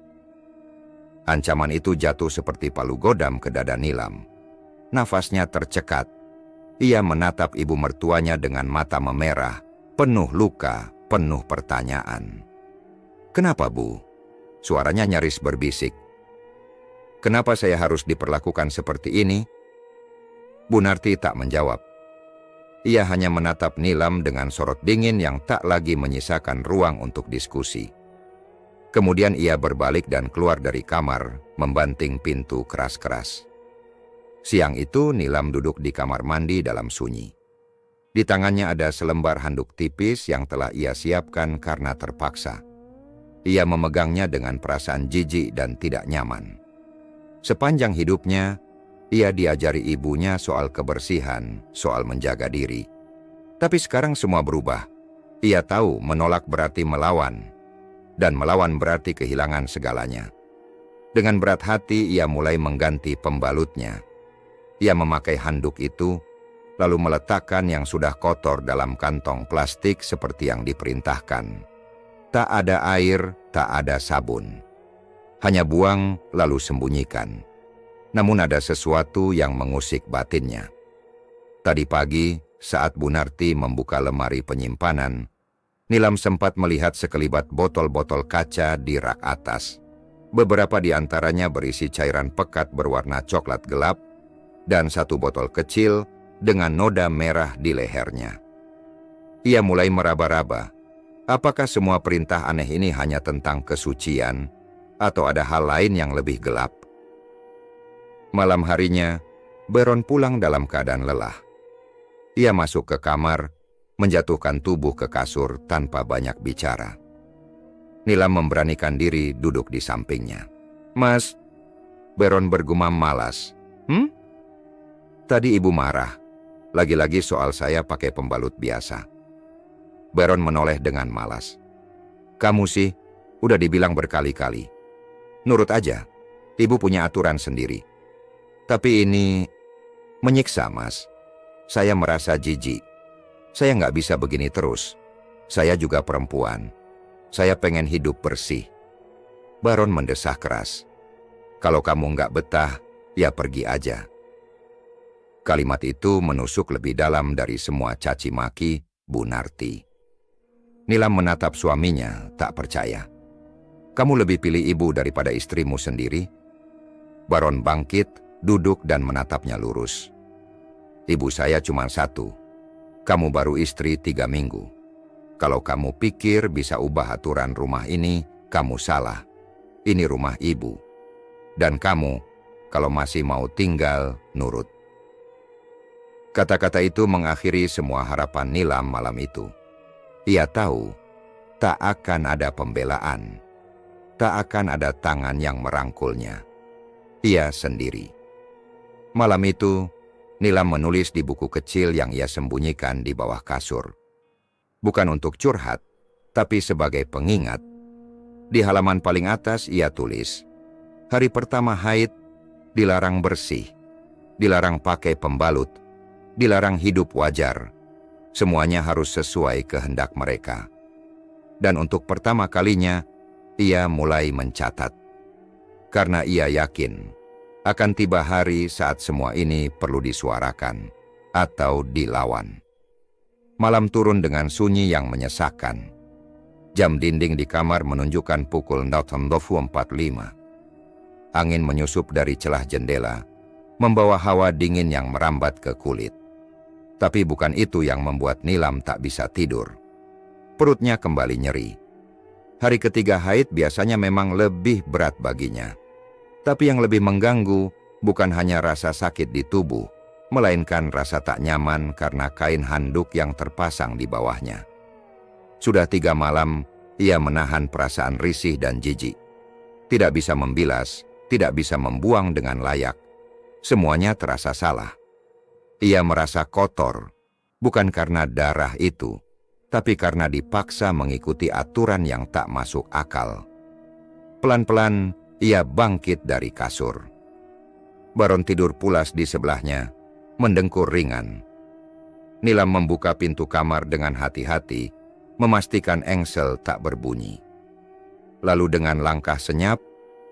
Ancaman itu jatuh seperti palu godam ke dada Nilam. Nafasnya tercekat. Ia menatap ibu mertuanya dengan mata memerah, penuh luka, penuh pertanyaan. "Kenapa, Bu?" Suaranya nyaris berbisik. "Kenapa saya harus diperlakukan seperti ini?" Bu Narti tak menjawab. Ia hanya menatap Nilam dengan sorot dingin yang tak lagi menyisakan ruang untuk diskusi. Kemudian ia berbalik dan keluar dari kamar, membanting pintu keras-keras. Siang itu Nilam duduk di kamar mandi dalam sunyi. Di tangannya ada selembar handuk tipis yang telah ia siapkan karena terpaksa. Ia memegangnya dengan perasaan jijik dan tidak nyaman. Sepanjang hidupnya, ia diajari ibunya soal kebersihan, soal menjaga diri. Tapi sekarang semua berubah. Ia tahu menolak berarti melawan, dan melawan berarti kehilangan segalanya. Dengan berat hati ia mulai mengganti pembalutnya. Ia memakai handuk itu, lalu meletakkan yang sudah kotor dalam kantong plastik seperti yang diperintahkan. Tak ada air, tak ada sabun. Hanya buang lalu sembunyikan. Namun ada sesuatu yang mengusik batinnya. Tadi pagi, saat Bu Narti membuka lemari penyimpanan, Nilam sempat melihat sekelibat botol-botol kaca di rak atas. Beberapa di antaranya berisi cairan pekat berwarna coklat gelap, dan satu botol kecil dengan noda merah di lehernya. Ia mulai meraba-raba, apakah semua perintah aneh ini hanya tentang kesucian atau ada hal lain yang lebih gelap? Malam harinya, Baron pulang dalam keadaan lelah. Ia masuk ke kamar, menjatuhkan tubuh ke kasur tanpa banyak bicara. Nilam memberanikan diri duduk di sampingnya. "Mas," Baron bergumam malas. "Tadi ibu marah. Lagi-lagi soal saya pakai pembalut biasa." Baron menoleh dengan malas. "Kamu sih, udah dibilang berkali-kali. Nurut aja, ibu punya aturan sendiri. Tapi ini menyiksa, Mas. Saya merasa jijik. Saya nggak bisa begini terus. Saya juga perempuan. Saya pengen hidup bersih." Baron mendesah keras. "Kalau kamu nggak betah, ya pergi aja." Kalimat itu menusuk lebih dalam dari semua caci maki Bu Narti. Nilam menatap suaminya, tak percaya. "Kamu lebih pilih ibu daripada istrimu sendiri?" Baron bangkit, duduk dan menatapnya lurus. "Ibu saya cuma satu. Kamu baru istri 3 minggu. Kalau kamu pikir bisa ubah aturan rumah ini, kamu salah. Ini rumah ibu. Dan kamu, kalau masih mau tinggal, nurut." Kata-kata itu mengakhiri semua harapan Nilam malam itu. Ia tahu, tak akan ada pembelaan. Tak akan ada tangan yang merangkulnya. Ia sendiri. Malam itu, Nilam menulis di buku kecil yang ia sembunyikan di bawah kasur. Bukan untuk curhat, tapi sebagai pengingat. Di halaman paling atas ia tulis, "Hari pertama haid, dilarang bersih, dilarang pakai pembalut, dilarang hidup wajar. Semuanya harus sesuai kehendak mereka." Dan untuk pertama kalinya, ia mulai mencatat. Karena ia yakin, akan tiba hari saat semua ini perlu disuarakan atau dilawan. Malam turun dengan sunyi yang menyesakkan. Jam dinding di kamar menunjukkan pukul 00.45. Angin menyusup dari celah jendela, membawa hawa dingin yang merambat ke kulit. Tapi bukan itu yang membuat Nilam tak bisa tidur. Perutnya kembali nyeri. Hari ketiga haid biasanya memang lebih berat baginya. Tapi yang lebih mengganggu bukan hanya rasa sakit di tubuh, melainkan rasa tak nyaman karena kain handuk yang terpasang di bawahnya. Sudah 3 malam, ia menahan perasaan risih dan jijik. Tidak bisa membilas, tidak bisa membuang dengan layak. Semuanya terasa salah. Ia merasa kotor, bukan karena darah itu, tapi karena dipaksa mengikuti aturan yang tak masuk akal. Pelan-pelan, ia bangkit dari kasur. Baron tidur pulas di sebelahnya, mendengkur ringan. Nilam membuka pintu kamar dengan hati-hati, memastikan engsel tak berbunyi. Lalu dengan langkah senyap,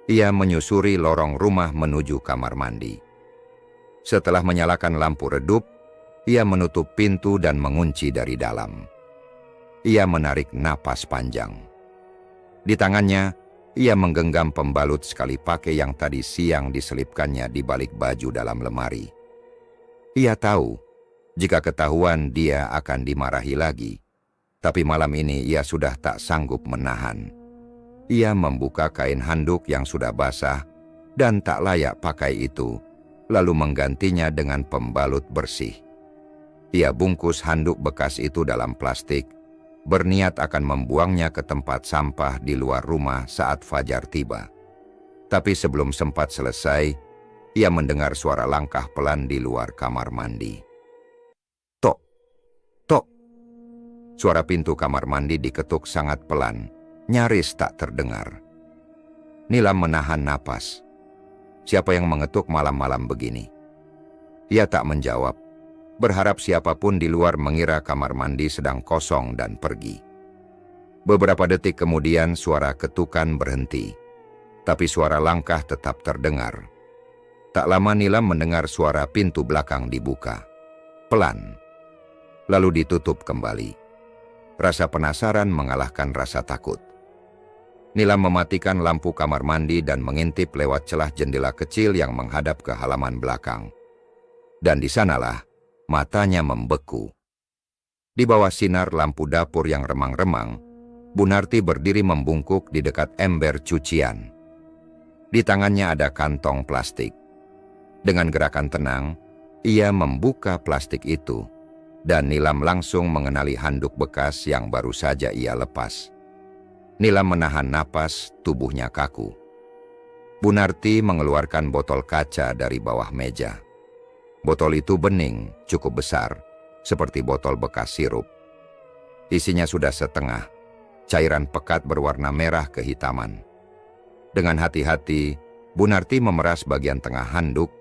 ia menyusuri lorong rumah menuju kamar mandi. Setelah menyalakan lampu redup, ia menutup pintu dan mengunci dari dalam. Ia menarik napas panjang. Di tangannya, ia menggenggam pembalut sekali pakai yang tadi siang diselipkannya di balik baju dalam lemari. Ia tahu, jika ketahuan dia akan dimarahi lagi. Tapi malam ini ia sudah tak sanggup menahan. Ia membuka kain handuk yang sudah basah dan tak layak pakai itu, lalu menggantinya dengan pembalut bersih. Ia bungkus handuk bekas itu dalam plastik, berniat akan membuangnya ke tempat sampah di luar rumah saat fajar tiba. Tapi sebelum sempat selesai, ia mendengar suara langkah pelan di luar kamar mandi. Tok, tok. Suara pintu kamar mandi diketuk sangat pelan, nyaris tak terdengar. Nilam menahan napas. Siapa yang mengetuk malam-malam begini? Ia tak menjawab, berharap siapapun di luar mengira kamar mandi sedang kosong dan pergi. Beberapa detik kemudian suara ketukan berhenti, tapi suara langkah tetap terdengar. Tak lama Nilam mendengar suara pintu belakang dibuka. Pelan, lalu ditutup kembali. Rasa penasaran mengalahkan rasa takut. Nilam mematikan lampu kamar mandi dan mengintip lewat celah jendela kecil yang menghadap ke halaman belakang. Dan di sanalah matanya membeku. Di bawah sinar lampu dapur yang remang-remang, Bu Narti berdiri membungkuk di dekat ember cucian. Di tangannya ada kantong plastik. Dengan gerakan tenang, ia membuka plastik itu, dan Nilam langsung mengenali handuk bekas yang baru saja ia lepas. Nilam menahan napas, tubuhnya kaku. Bu Narti mengeluarkan botol kaca dari bawah meja. Botol itu bening, cukup besar, seperti botol bekas sirup. Isinya sudah setengah, cairan pekat berwarna merah kehitaman. Dengan hati-hati, Bu Narti memeras bagian tengah handuk,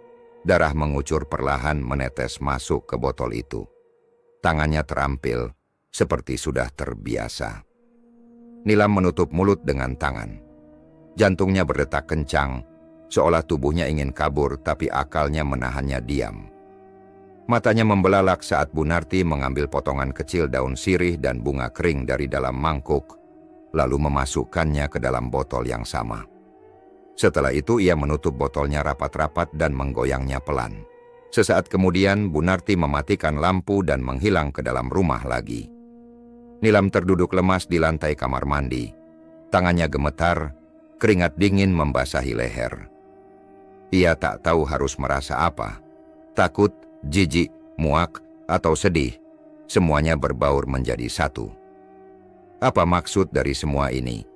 darah mengucur perlahan menetes masuk ke botol itu. Tangannya terampil, seperti sudah terbiasa. Nilam menutup mulut dengan tangan. Jantungnya berdetak kencang, seolah tubuhnya ingin kabur tapi akalnya menahannya diam. Matanya membelalak saat Bu Narti mengambil potongan kecil daun sirih dan bunga kering dari dalam mangkuk, lalu memasukkannya ke dalam botol yang sama. Setelah itu ia menutup botolnya rapat-rapat dan menggoyangnya pelan. Sesaat kemudian Bu Narti mematikan lampu dan menghilang ke dalam rumah lagi. Nilam terduduk lemas di lantai kamar mandi. Tangannya gemetar, keringat dingin membasahi leher. Ia tak tahu harus merasa apa. Takut, jijik, muak, atau sedih, semuanya berbaur menjadi satu. Apa maksud dari semua ini?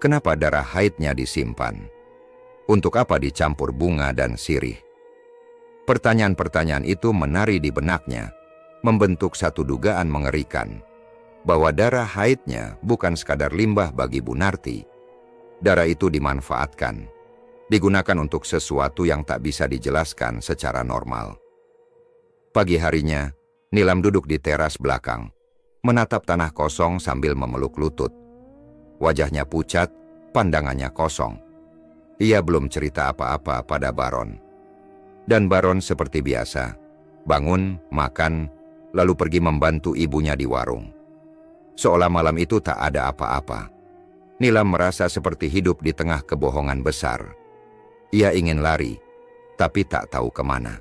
Kenapa darah haidnya disimpan? Untuk apa dicampur bunga dan sirih? Pertanyaan-pertanyaan itu menari di benaknya, membentuk satu dugaan mengerikan, bahwa darah haidnya bukan sekadar limbah bagi Bu Narti. Darah itu dimanfaatkan, digunakan untuk sesuatu yang tak bisa dijelaskan secara normal. Pagi harinya, Nilam duduk di teras belakang, menatap tanah kosong sambil memeluk lutut. Wajahnya pucat, pandangannya kosong. Ia belum cerita apa-apa pada Baron. Dan Baron seperti biasa, bangun, makan, lalu pergi membantu ibunya di warung. Seolah malam itu tak ada apa-apa. Nilam merasa seperti hidup di tengah kebohongan besar. Ia ingin lari, tapi tak tahu kemana.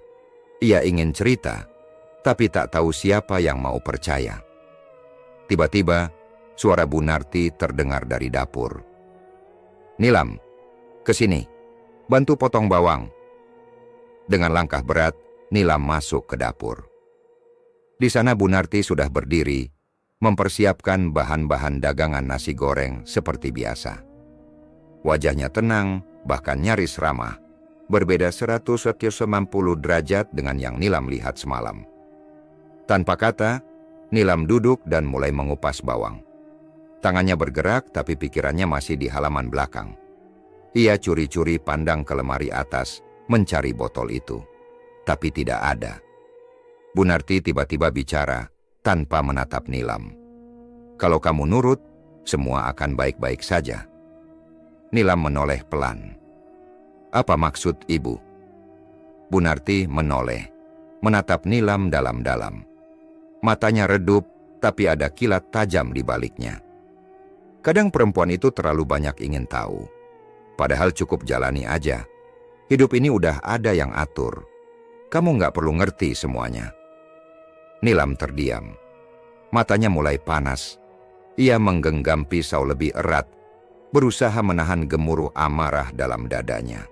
Ia ingin cerita, tapi tak tahu siapa yang mau percaya. Tiba-tiba, suara Bu Narti terdengar dari dapur. "Nilam, kesini, bantu potong bawang." Dengan langkah berat, Nilam masuk ke dapur. Di sana Bu Narti sudah berdiri, mempersiapkan bahan-bahan dagangan nasi goreng seperti biasa. Wajahnya tenang, bahkan nyaris ramah, berbeda 190 derajat dengan yang Nilam lihat semalam. Tanpa kata, Nilam duduk dan mulai mengupas bawang. Tangannya bergerak tapi pikirannya masih di halaman belakang. Ia curi-curi pandang ke lemari atas, mencari botol itu. Tapi tidak ada. Bu Narti tiba-tiba bicara tanpa menatap Nilam. "Kalau kamu nurut, semua akan baik-baik saja." Nilam menoleh pelan. "Apa maksud ibu?" Bu Narti menoleh, menatap Nilam dalam-dalam. Matanya redup, tapi ada kilat tajam di baliknya. Kadang perempuan itu terlalu banyak ingin tahu. Padahal cukup jalani aja. Hidup ini udah ada yang atur. Kamu nggak perlu ngerti semuanya. Nilam terdiam. Matanya mulai panas. Ia menggenggam pisau lebih erat, berusaha menahan gemuruh amarah dalam dadanya.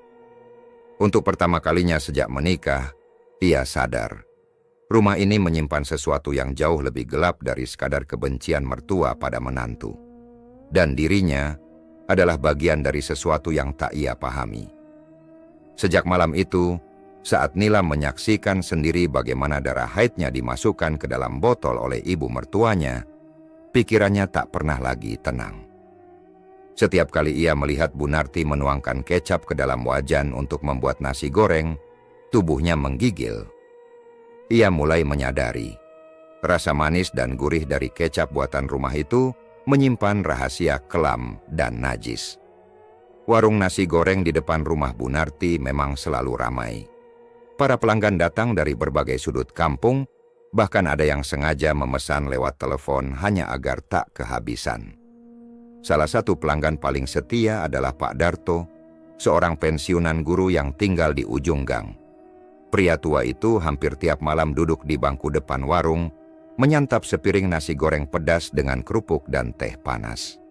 Untuk pertama kalinya sejak menikah, ia sadar. Rumah ini menyimpan sesuatu yang jauh lebih gelap dari sekadar kebencian mertua pada menantu. Dan dirinya adalah bagian dari sesuatu yang tak ia pahami. Sejak malam itu, saat Nilam menyaksikan sendiri bagaimana darah haidnya dimasukkan ke dalam botol oleh ibu mertuanya, pikirannya tak pernah lagi tenang. Setiap kali ia melihat Bu Narti menuangkan kecap ke dalam wajan untuk membuat nasi goreng, tubuhnya menggigil. Ia mulai menyadari, rasa manis dan gurih dari kecap buatan rumah itu menyimpan rahasia kelam dan najis. Warung nasi goreng di depan rumah Bu Narti memang selalu ramai. Para pelanggan datang dari berbagai sudut kampung, bahkan ada yang sengaja memesan lewat telepon hanya agar tak kehabisan. Salah satu pelanggan paling setia adalah Pak Darto, seorang pensiunan guru yang tinggal di ujung gang. Pria tua itu hampir tiap malam duduk di bangku depan warung, menyantap sepiring nasi goreng pedas dengan kerupuk dan teh panas.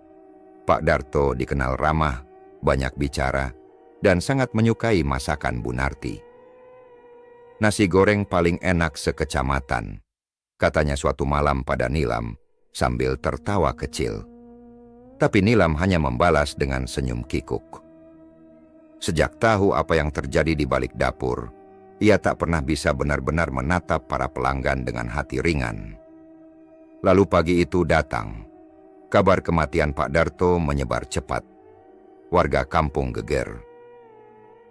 Pak Darto dikenal ramah, banyak bicara, dan sangat menyukai masakan Bu Narti. Nasi goreng paling enak sekecamatan, katanya suatu malam pada Nilam sambil tertawa kecil. Tapi Nilam hanya membalas dengan senyum kikuk. Sejak tahu apa yang terjadi di balik dapur, ia tak pernah bisa benar-benar menatap para pelanggan dengan hati ringan. Lalu pagi itu datang. Kabar kematian Pak Darto menyebar cepat. Warga kampung geger.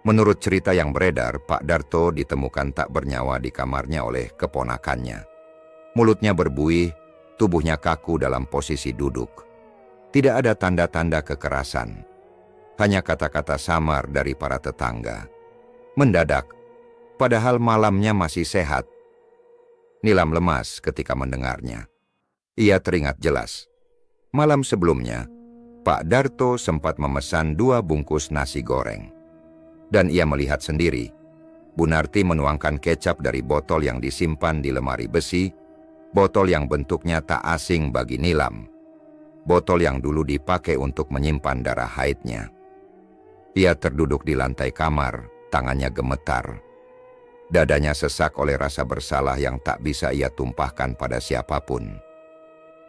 Menurut cerita yang beredar, Pak Darto ditemukan tak bernyawa di kamarnya oleh keponakannya. Mulutnya berbuih, tubuhnya kaku dalam posisi duduk. Tidak ada tanda-tanda kekerasan. Hanya kata-kata samar dari para tetangga. Mendadak, padahal malamnya masih sehat. Nilam lemas ketika mendengarnya. Ia teringat jelas. Malam sebelumnya, Pak Darto sempat memesan 2 bungkus nasi goreng. Dan ia melihat sendiri, Bu Narti menuangkan kecap dari botol yang disimpan di lemari besi, botol yang bentuknya tak asing bagi Nilam. Botol yang dulu dipakai untuk menyimpan darah haidnya. Ia terduduk di lantai kamar, tangannya gemetar. Dadanya sesak oleh rasa bersalah yang tak bisa ia tumpahkan pada siapapun.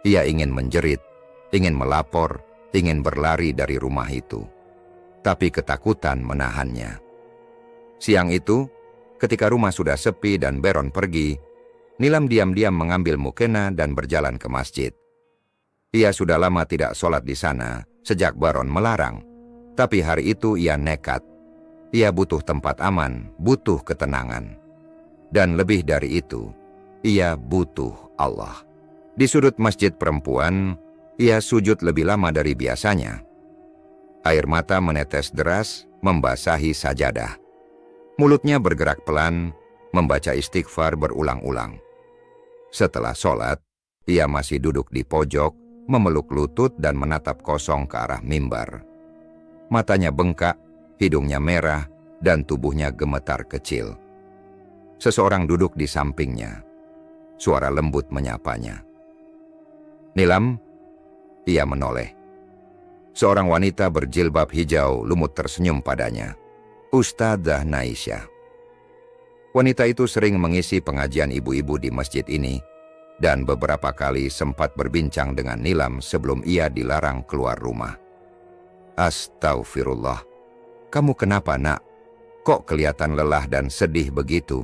Ia ingin menjerit, ingin melapor, ingin berlari dari rumah itu. Tapi ketakutan menahannya. Siang itu, ketika rumah sudah sepi dan Beron pergi, Nilam diam-diam mengambil mukena dan berjalan ke masjid. Ia sudah lama tidak sholat di sana, sejak Baron melarang. Tapi hari itu ia nekat. Ia butuh tempat aman, butuh ketenangan. Dan lebih dari itu, ia butuh Allah. Di sudut masjid perempuan, ia sujud lebih lama dari biasanya. Air mata menetes deras, membasahi sajadah. Mulutnya bergerak pelan, membaca istighfar berulang-ulang. Setelah sholat, ia masih duduk di pojok, memeluk lutut dan menatap kosong ke arah mimbar. Matanya bengkak, hidungnya merah, dan tubuhnya gemetar kecil. Seseorang duduk di sampingnya. Suara lembut menyapanya. "Nilam?" Ia menoleh. Seorang wanita berjilbab hijau lumut tersenyum padanya. Ustadzah Naisyah. Wanita itu sering mengisi pengajian ibu-ibu di masjid ini, dan beberapa kali sempat berbincang dengan Nilam sebelum ia dilarang keluar rumah. "Astagfirullah, kamu kenapa, nak? Kok kelihatan lelah dan sedih begitu?"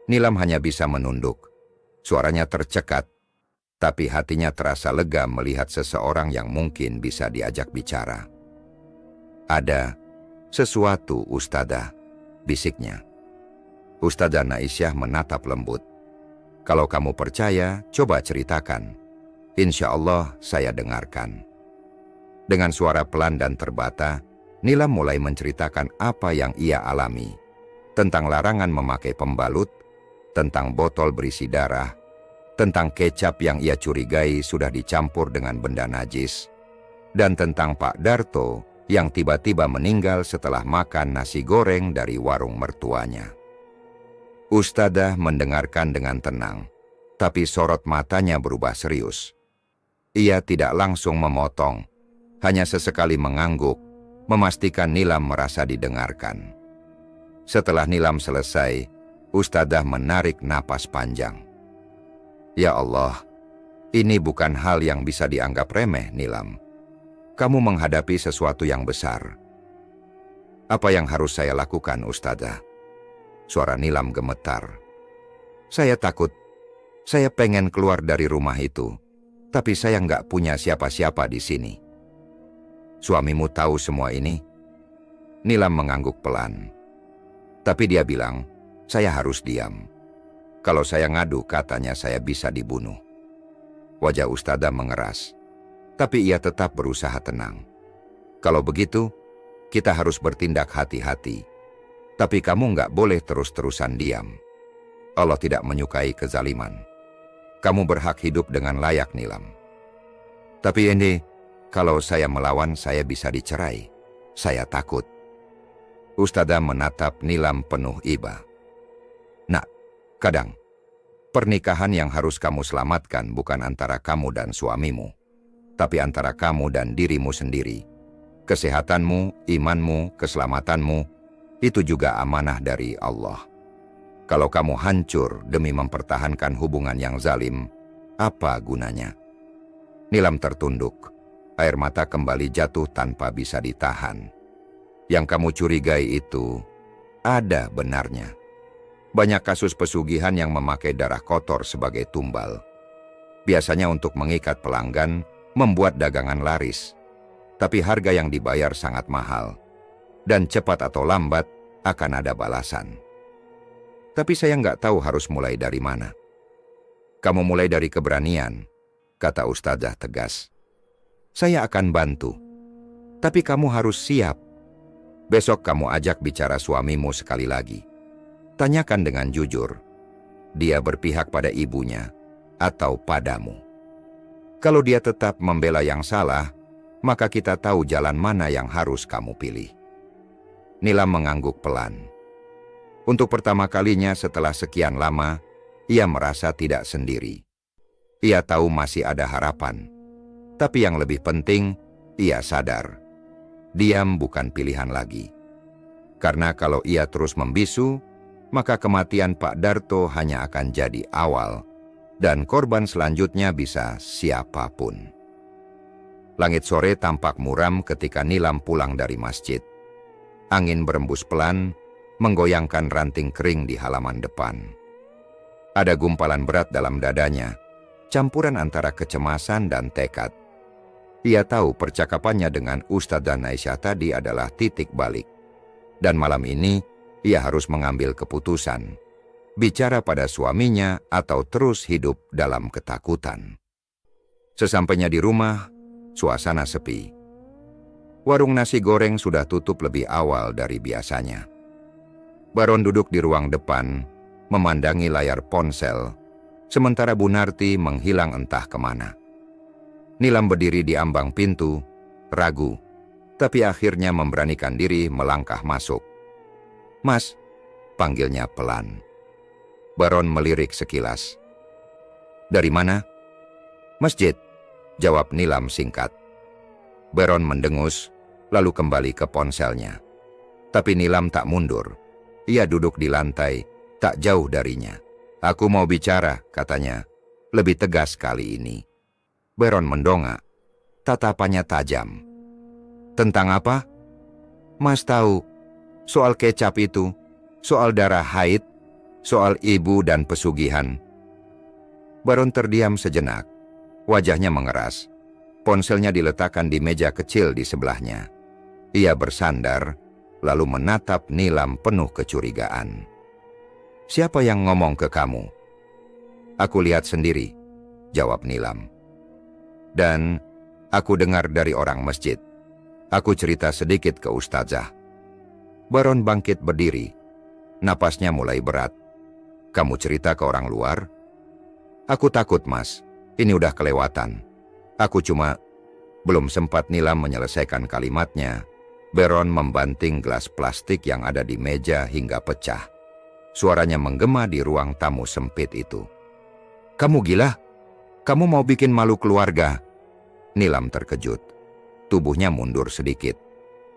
Nilam hanya bisa menunduk. Suaranya tercekat, tapi hatinya terasa lega melihat seseorang yang mungkin bisa diajak bicara. "Ada sesuatu, Ustadzah," bisiknya. Ustadzah Naisyah menatap lembut. "Kalau kamu percaya, coba ceritakan. Insya Allah saya dengarkan." Dengan suara pelan dan terbata, Nilam mulai menceritakan apa yang ia alami. Tentang larangan memakai pembalut, tentang botol berisi darah, tentang kecap yang ia curigai sudah dicampur dengan benda najis, dan tentang Pak Darto yang tiba-tiba meninggal setelah makan nasi goreng dari warung mertuanya. Ustadzah mendengarkan dengan tenang, tapi sorot matanya berubah serius. Ia tidak langsung memotong, hanya sesekali mengangguk, memastikan Nilam merasa didengarkan. Setelah Nilam selesai, Ustadzah menarik napas panjang. "Ya Allah, ini bukan hal yang bisa dianggap remeh, Nilam. Kamu menghadapi sesuatu yang besar. Apa yang harus saya lakukan, Ustadzah?" Suara Nilam gemetar. "Saya takut. Saya pengen keluar dari rumah itu, tapi saya nggak punya siapa-siapa di sini." "Suamimu tahu semua ini?" Nilam mengangguk pelan. Tapi dia bilang, "Saya harus diam. Kalau saya ngadu, katanya saya bisa dibunuh." Wajah Ustadzah mengeras, tapi ia tetap berusaha tenang. "Kalau begitu, kita harus bertindak hati-hati. Tapi kamu nggak boleh terus-terusan diam. Allah tidak menyukai kezaliman. Kamu berhak hidup dengan layak, Nilam. Tapi ini, kalau saya melawan, saya bisa dicerai. Saya takut." Ustadzah menatap Nilam penuh iba. Kadang, pernikahan yang harus kamu selamatkan bukan antara kamu dan suamimu, tapi antara kamu dan dirimu sendiri. Kesehatanmu, imanmu, keselamatanmu, itu juga amanah dari Allah. Kalau kamu hancur demi mempertahankan hubungan yang zalim, apa gunanya? Nilam tertunduk. Air mata kembali jatuh tanpa bisa ditahan. Yang kamu curigai itu ada benarnya. Banyak kasus pesugihan yang memakai darah kotor sebagai tumbal. Biasanya untuk mengikat pelanggan, membuat dagangan laris. Tapi harga yang dibayar sangat mahal. Dan cepat atau lambat akan ada balasan. Tapi saya nggak tahu harus mulai dari mana. Kamu mulai dari keberanian, kata Ustazah tegas. Saya akan bantu. Tapi kamu harus siap. Besok kamu ajak bicara suamimu sekali lagi. Tanyakan dengan jujur, dia berpihak pada ibunya atau padamu. Kalau dia tetap membela yang salah, maka kita tahu jalan mana yang harus kamu pilih. Nilam mengangguk pelan. Untuk pertama kalinya setelah sekian lama, ia merasa tidak sendiri. Ia tahu masih ada harapan. Tapi yang lebih penting, ia sadar. Diam bukan pilihan lagi. Karena kalau ia terus membisu, maka kematian Pak Darto hanya akan jadi awal, dan korban selanjutnya bisa siapapun. Langit sore tampak muram ketika Nilam pulang dari masjid. Angin berembus pelan, menggoyangkan ranting kering di halaman depan. Ada gumpalan berat dalam dadanya, campuran antara kecemasan dan tekad. Ia tahu percakapannya dengan Ustazah Aisyah tadi adalah titik balik. Dan malam ini, ia harus mengambil keputusan. Bicara pada suaminya atau terus hidup dalam ketakutan. Sesampainya di rumah, suasana sepi. Warung nasi goreng sudah tutup lebih awal dari biasanya. Baron duduk di ruang depan, memandangi layar ponsel, sementara Bu Narti menghilang entah kemana. Nilam berdiri di ambang pintu, ragu, tapi akhirnya memberanikan diri melangkah masuk. "Mas," panggilnya pelan. Baron melirik sekilas. "Dari mana?" "Masjid," jawab Nilam singkat. Baron mendengus, lalu kembali ke ponselnya. Tapi Nilam tak mundur. Ia duduk di lantai, tak jauh darinya. "Aku mau bicara," katanya, lebih tegas kali ini. Baron mendongak, tatapannya tajam. "Tentang apa?" "Mas tahu, soal kecap itu, soal darah haid, soal ibu dan pesugihan." Baron terdiam sejenak, wajahnya mengeras. Ponselnya diletakkan di meja kecil di sebelahnya. Ia bersandar, lalu menatap Nilam penuh kecurigaan. "Siapa yang ngomong ke kamu?" "Aku lihat sendiri," jawab Nilam. "Dan aku dengar dari orang masjid. Aku cerita sedikit ke Ustazah." Baron bangkit berdiri. Napasnya mulai berat. "Kamu cerita ke orang luar?" "Aku takut, Mas. Ini udah kelewatan. Aku cuma..." Belum sempat Nilam menyelesaikan kalimatnya, Baron membanting gelas plastik yang ada di meja hingga pecah. Suaranya menggema di ruang tamu sempit itu. "Kamu gila? Kamu mau bikin malu keluarga?" Nilam terkejut. Tubuhnya mundur sedikit.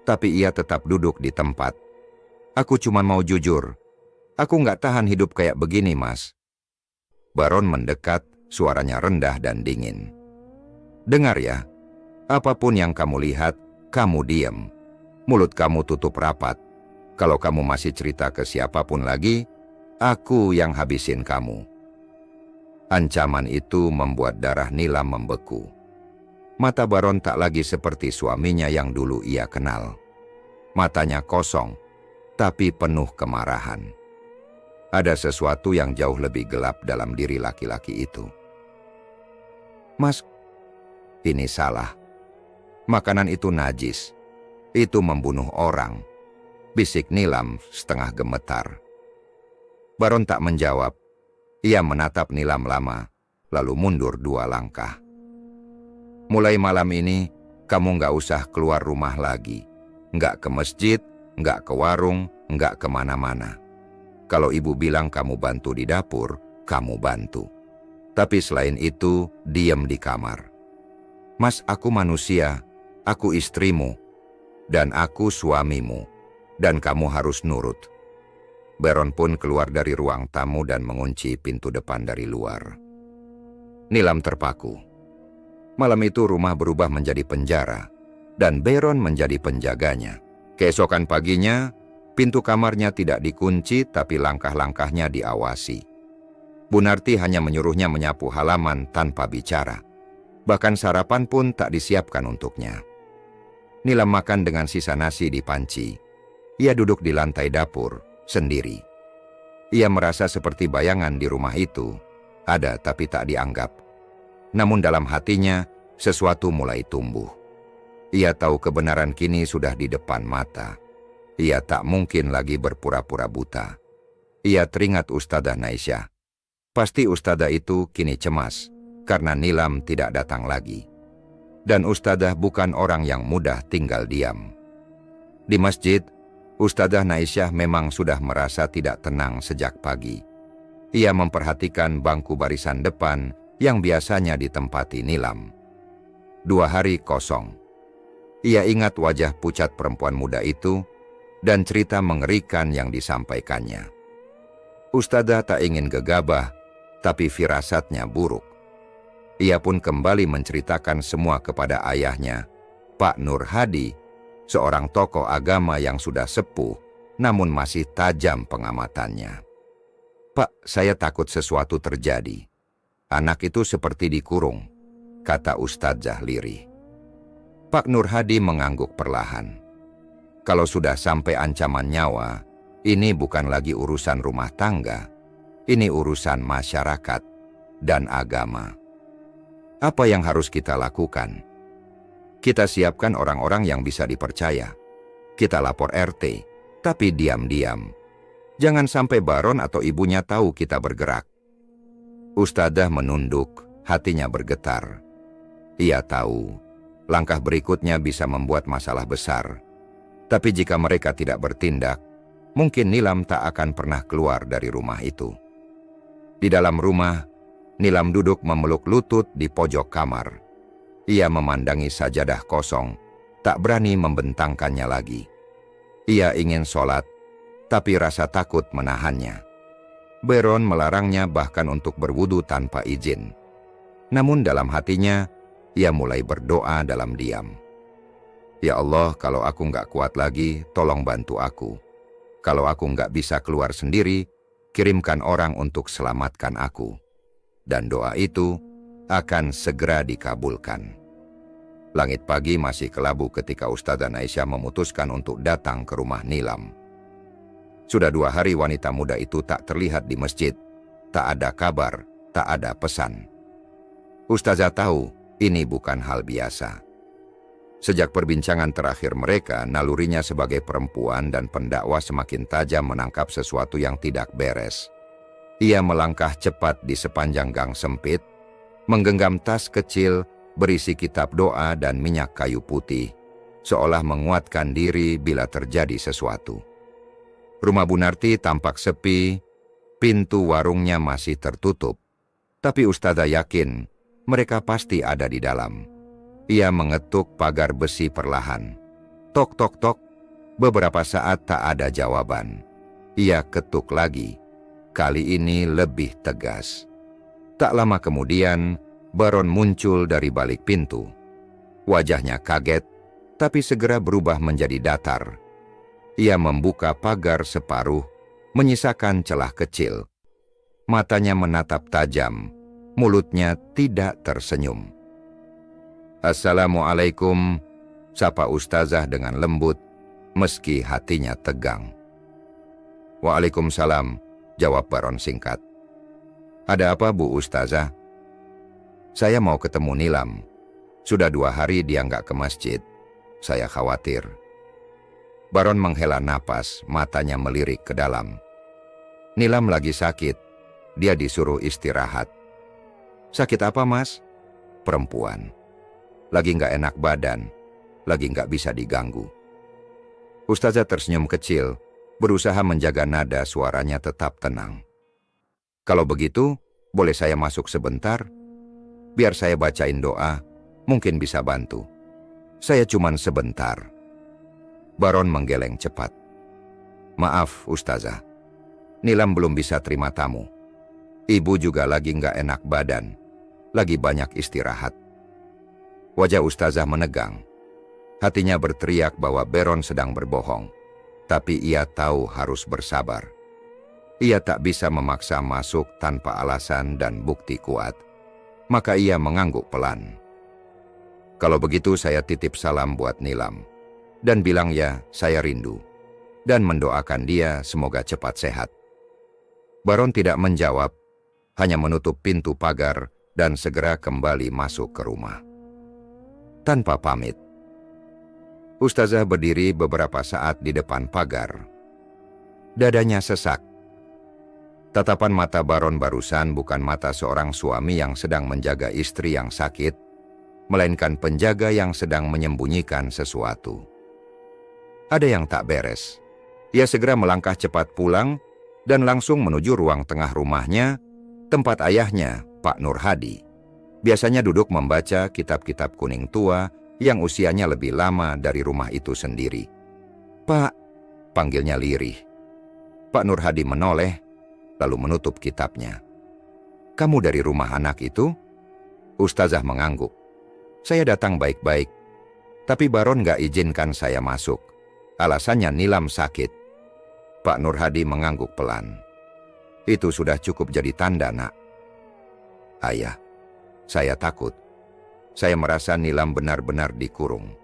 Tapi ia tetap duduk di tempat. "Aku cuma mau jujur. Aku nggak tahan hidup kayak begini, Mas." Baron mendekat, suaranya rendah dan dingin. "Dengar ya, apapun yang kamu lihat, kamu diam. Mulut kamu tutup rapat. Kalau kamu masih cerita ke siapapun lagi, aku yang habisin kamu." Ancaman itu membuat darah Nilam membeku. Mata Baron tak lagi seperti suaminya yang dulu ia kenal. Matanya kosong, tapi penuh kemarahan. Ada sesuatu yang jauh lebih gelap dalam diri laki-laki itu. "Mas, ini salah. Makanan itu najis. Itu membunuh orang," bisik Nilam setengah gemetar. Baron tak menjawab. Ia menatap Nilam lama, lalu mundur 2 langkah. "Mulai malam ini, kamu nggak usah keluar rumah lagi. Nggak ke masjid, nggak ke warung, nggak kemana-mana. Kalau ibu bilang kamu bantu di dapur, kamu bantu. Tapi selain itu, diam di kamar. Mas, aku manusia, aku istrimu, dan aku suamimu, dan kamu harus nurut. Baron pun keluar dari ruang tamu dan mengunci pintu depan dari luar. Nilam terpaku. Malam itu rumah berubah menjadi penjara, dan Baron menjadi penjaganya. Keesokan paginya, pintu kamarnya tidak dikunci tapi langkah-langkahnya diawasi. Bunarti hanya menyuruhnya menyapu halaman tanpa bicara. Bahkan sarapan pun tak disiapkan untuknya. Nilam makan dengan sisa nasi di panci. Ia duduk di lantai dapur, sendiri. Ia merasa seperti bayangan di rumah itu, ada tapi tak dianggap. Namun dalam hatinya, sesuatu mulai tumbuh. Ia tahu kebenaran kini sudah di depan mata. Ia tak mungkin lagi berpura-pura buta. Ia teringat Ustadzah Naisyah. Pasti Ustadzah itu kini cemas, karena Nilam tidak datang lagi. Dan Ustadzah bukan orang yang mudah tinggal diam. Di masjid, Ustadzah Naisyah memang sudah merasa tidak tenang sejak pagi. Ia memperhatikan bangku barisan depan yang biasanya ditempati Nilam. 2 hari kosong. Ia ingat wajah pucat perempuan muda itu dan cerita mengerikan yang disampaikannya. Ustadzah tak ingin gegabah, tapi firasatnya buruk. Ia pun kembali menceritakan semua kepada ayahnya, Pak Nur Hadi, seorang tokoh agama yang sudah sepuh, namun masih tajam pengamatannya. Pak, saya takut sesuatu terjadi. Anak itu seperti dikurung, kata Ustadzah lirih. Pak Nur Hadi mengangguk perlahan. Kalau sudah sampai ancaman nyawa, ini bukan lagi urusan rumah tangga, ini urusan masyarakat dan agama. Apa yang harus kita lakukan? Kita siapkan orang-orang yang bisa dipercaya. Kita lapor RT, tapi diam-diam. Jangan sampai Baron atau ibunya tahu kita bergerak. Ustadzah menunduk, hatinya bergetar. Ia tahu, langkah berikutnya bisa membuat masalah besar. Tapi jika mereka tidak bertindak, mungkin Nilam tak akan pernah keluar dari rumah itu. Di dalam rumah, Nilam duduk memeluk lutut di pojok kamar. Ia memandangi sajadah kosong, tak berani membentangkannya lagi. Ia ingin sholat, tapi rasa takut menahannya. Baron melarangnya bahkan untuk berwudu tanpa izin. Namun dalam hatinya, ia mulai berdoa dalam diam. Ya Allah, kalau aku nggak kuat lagi, tolong bantu aku. Kalau aku nggak bisa keluar sendiri, kirimkan orang untuk selamatkan aku. Dan doa itu akan segera dikabulkan. Langit pagi masih kelabu ketika Ustadzah Naisyah memutuskan untuk datang ke rumah Nilam. Sudah 2 hari wanita muda itu tak terlihat di masjid. Tak ada kabar, tak ada pesan. Ustadzah tahu ini bukan hal biasa. Sejak perbincangan terakhir mereka, nalurinya sebagai perempuan dan pendakwah semakin tajam menangkap sesuatu yang tidak beres. Ia melangkah cepat di sepanjang gang sempit, menggenggam tas kecil berisi kitab doa dan minyak kayu putih, seolah menguatkan diri bila terjadi sesuatu. Rumah Bunarti tampak sepi, pintu warungnya masih tertutup, tapi Ustadzah yakin mereka pasti ada di dalam. Ia mengetuk pagar besi perlahan. Tok tok tok, beberapa saat tak ada jawaban. Ia ketuk lagi, kali ini lebih tegas. Tak lama kemudian, Baron muncul dari balik pintu. Wajahnya kaget, tapi segera berubah menjadi datar. Ia membuka pagar separuh, menyisakan celah kecil. Matanya menatap tajam, mulutnya tidak tersenyum. Assalamualaikum, sapa Ustazah dengan lembut, meski hatinya tegang. Waalaikumsalam, jawab Baron singkat. Ada apa Bu Ustazah? Saya mau ketemu Nilam. Sudah 2 hari dia nggak ke masjid. Saya khawatir. Baron menghela napas, matanya melirik ke dalam. Nilam lagi sakit. Dia disuruh istirahat. Sakit apa, Mas? Perempuan. Lagi nggak enak badan. Lagi nggak bisa diganggu. Ustazah tersenyum kecil. berusaha menjaga nada suaranya tetap tenang. "Kalau begitu, boleh saya masuk sebentar? Biar saya bacain doa, mungkin bisa bantu. Saya cuman sebentar." Baron menggeleng cepat. "Maaf, Ustazah. Nilam belum bisa terima tamu. Ibu juga lagi nggak enak badan. Lagi banyak istirahat." Wajah Ustazah menegang. Hatinya berteriak bahwa Baron sedang berbohong. Tapi ia tahu harus bersabar. Ia tak bisa memaksa masuk tanpa alasan dan bukti kuat. Maka ia mengangguk pelan. "Kalau begitu saya titip salam buat Nilam. Dan bilang ya saya rindu. Dan mendoakan dia semoga cepat sehat." Baron tidak menjawab, hanya menutup pintu pagar dan segera kembali masuk ke rumah. Tanpa pamit, Ustazah berdiri beberapa saat di depan pagar. Dadanya sesak. Tatapan mata Baron barusan bukan mata seorang suami yang sedang menjaga istri yang sakit, melainkan penjaga yang sedang menyembunyikan sesuatu. Ada yang tak beres. Ia segera melangkah cepat pulang dan langsung menuju ruang tengah rumahnya, tempat ayahnya, Pak Nur Hadi, biasanya duduk membaca kitab-kitab kuning tua yang usianya lebih lama dari rumah itu sendiri. "Pak," panggilnya lirih. Pak Nur Hadi menoleh, lalu menutup kitabnya. "Kamu dari rumah anak itu?" Ustazah mengangguk. "Saya datang baik-baik, tapi Baron gak izinkan saya masuk. Alasannya Nilam sakit." Pak Nur Hadi mengangguk pelan. "Itu sudah cukup jadi tanda, Nak." "Ayah, saya takut. Saya merasa Nilam benar-benar dikurung.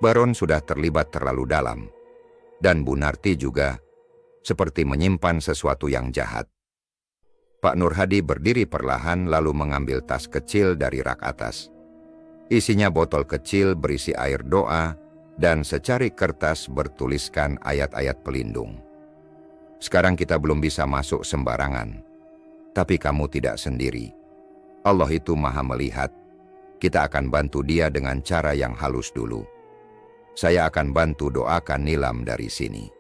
Baron sudah terlibat terlalu dalam. Dan Bu Narti juga seperti menyimpan sesuatu yang jahat." Pak Nur Hadi berdiri perlahan lalu mengambil tas kecil dari rak atas. Isinya botol kecil berisi air doa dan secari kertas bertuliskan ayat-ayat pelindung. "Sekarang kita belum bisa masuk sembarangan. Tapi kamu tidak sendiri. Allah itu maha melihat. Kita akan bantu dia dengan cara yang halus dulu. Saya akan bantu doakan Nilam dari sini."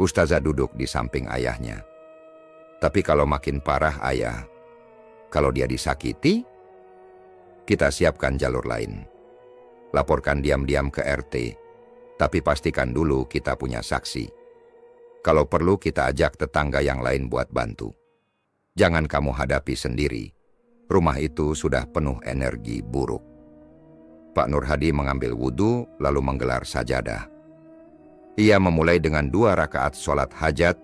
Ustazah duduk di samping ayahnya. "Tapi kalau makin parah, Ayah, kalau dia disakiti, kita siapkan jalur lain. Laporkan diam-diam ke RT, tapi pastikan dulu kita punya saksi. Kalau perlu kita ajak tetangga yang lain buat bantu. Jangan kamu hadapi sendiri. Rumah itu sudah penuh energi buruk." Pak Nur Hadi mengambil wudhu lalu menggelar sajadah. Ia memulai dengan 2 rakaat sholat hajat,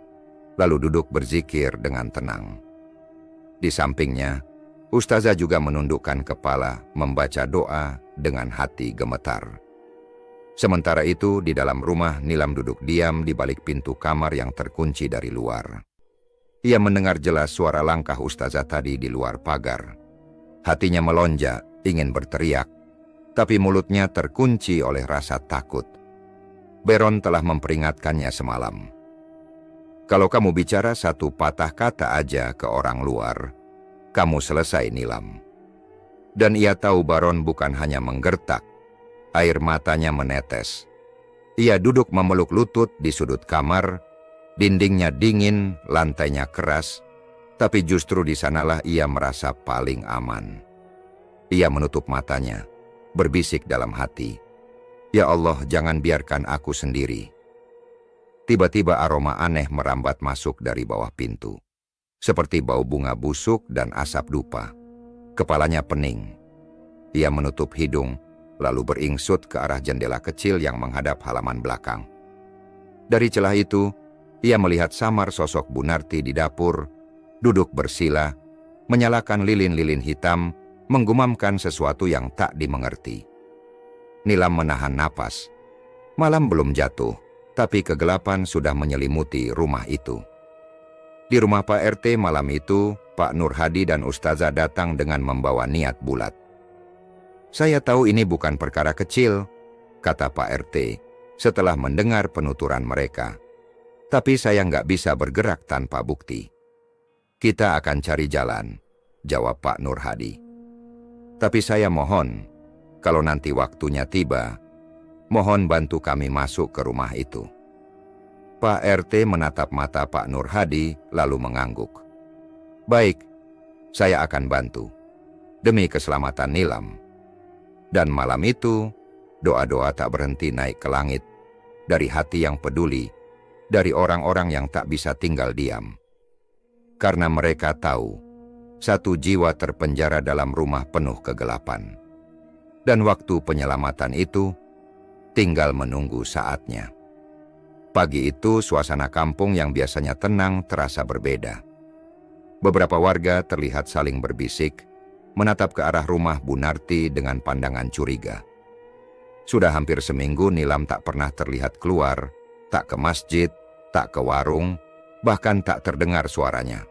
lalu duduk berzikir dengan tenang. Di sampingnya, Ustazah juga menundukkan kepala membaca doa dengan hati gemetar. Sementara itu, di dalam rumah Nilam duduk diam di balik pintu kamar yang terkunci dari luar. Ia mendengar jelas suara langkah Ustazah tadi di luar pagar. Hatinya melonjak, ingin berteriak, tapi mulutnya terkunci oleh rasa takut. Baron telah memperingatkannya semalam. "Kalau kamu bicara satu patah kata aja ke orang luar, kamu selesai, Nilam." Dan ia tahu Baron bukan hanya menggertak, air matanya menetes. Ia duduk memeluk lutut di sudut kamar, dindingnya dingin, lantainya keras, tapi justru di sanalah ia merasa paling aman. Ia menutup matanya, berbisik dalam hati, "Ya Allah, jangan biarkan aku sendiri." Tiba-tiba aroma aneh merambat masuk dari bawah pintu, seperti bau bunga busuk dan asap dupa. Kepalanya pening. Ia menutup hidung, lalu beringsut ke arah jendela kecil yang menghadap halaman belakang. Dari celah itu, ia melihat samar sosok Bu Narti di dapur, duduk bersila, menyalakan lilin-lilin hitam, menggumamkan sesuatu yang tak dimengerti. Nilam menahan napas. Malam belum jatuh, tapi kegelapan sudah menyelimuti rumah itu. Di rumah Pak RT malam itu, Pak Nur Hadi dan Ustazah datang dengan membawa niat bulat. "Saya tahu ini bukan perkara kecil," kata Pak RT setelah mendengar penuturan mereka. "Tapi saya nggak bisa bergerak tanpa bukti." "Kita akan cari jalan," jawab Pak Nur Hadi. "Tapi saya mohon, kalau nanti waktunya tiba, mohon bantu kami masuk ke rumah itu." Pak RT menatap mata Pak Nur Hadi lalu mengangguk. Baik, saya akan bantu. Demi keselamatan Nilam. Dan malam itu, doa-doa tak berhenti naik ke langit. Dari hati yang peduli, dari orang-orang yang tak bisa tinggal diam. Karena mereka tahu, satu jiwa terpenjara dalam rumah penuh kegelapan. Dan waktu penyelamatan itu, tinggal menunggu saatnya. Pagi itu suasana kampung yang biasanya tenang terasa berbeda. Beberapa warga terlihat saling berbisik, menatap ke arah rumah Bu Narti dengan pandangan curiga. Sudah hampir seminggu Nilam tak pernah terlihat keluar, tak ke masjid, tak ke warung, bahkan tak terdengar suaranya.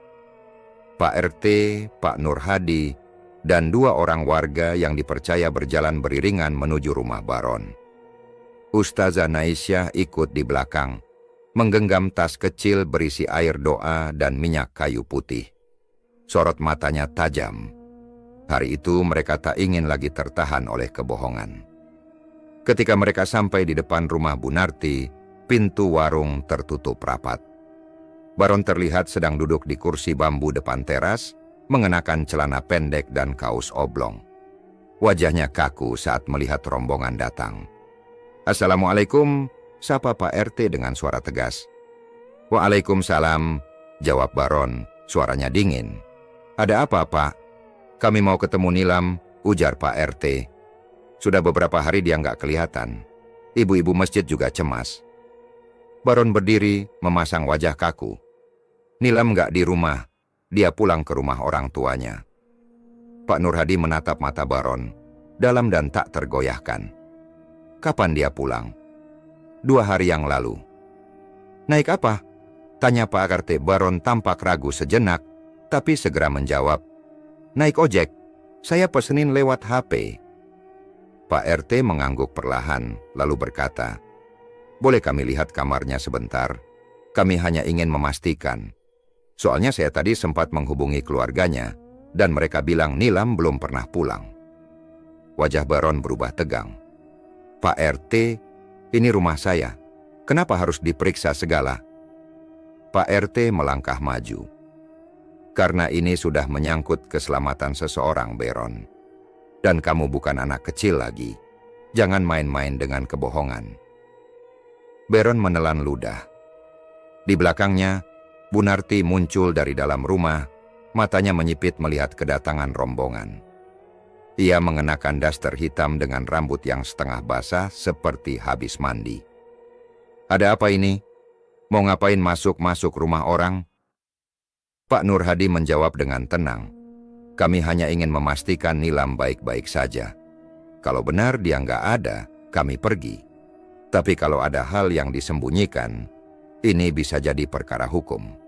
Pak RT, Pak Nur Hadi, dan 2 orang warga yang dipercaya berjalan beriringan menuju rumah Baron. Ustazah Naisyah ikut di belakang, menggenggam tas kecil berisi air doa dan minyak kayu putih. Sorot matanya tajam. Hari itu mereka tak ingin lagi tertahan oleh kebohongan. Ketika mereka sampai di depan rumah Bu Narti, pintu warung tertutup rapat. Baron terlihat sedang duduk di kursi bambu depan teras, mengenakan celana pendek dan kaos oblong. Wajahnya kaku saat melihat rombongan datang. Assalamualaikum, sapa Pak RT dengan suara tegas. Waalaikumsalam, jawab Baron, suaranya dingin. Ada apa, Pak? Kami mau ketemu Nilam, ujar Pak RT. Sudah beberapa hari dia nggak kelihatan. Ibu-ibu masjid juga cemas. Baron berdiri, memasang wajah kaku. Nilam nggak di rumah, dia pulang ke rumah orang tuanya. Pak Nur Hadi menatap mata Baron, dalam dan tak tergoyahkan. Kapan dia pulang? 2 hari yang lalu. Naik apa? Tanya Pak RT. Baron tampak ragu sejenak, tapi segera menjawab. Naik ojek, saya pesenin lewat HP. Pak RT mengangguk perlahan, lalu berkata, boleh kami lihat kamarnya sebentar? Kami hanya ingin memastikan. Soalnya saya tadi sempat menghubungi keluarganya, dan mereka bilang Nilam belum pernah pulang. Wajah Baron berubah tegang. Pak RT, ini rumah saya. Kenapa harus diperiksa segala? Pak RT melangkah maju. Karena ini sudah menyangkut keselamatan seseorang, Baron. Dan kamu bukan anak kecil lagi. Jangan main-main dengan kebohongan. Baron menelan ludah. Di belakangnya, Bu Narti muncul dari dalam rumah, matanya menyipit melihat kedatangan rombongan. Ia mengenakan daster hitam dengan rambut yang setengah basah seperti habis mandi. Ada apa ini? Mau ngapain masuk-masuk rumah orang? Pak Nur Hadi menjawab dengan tenang. Kami hanya ingin memastikan Nilam baik-baik saja. Kalau benar dia nggak ada, kami pergi. Tapi kalau ada hal yang disembunyikan, ini bisa jadi perkara hukum.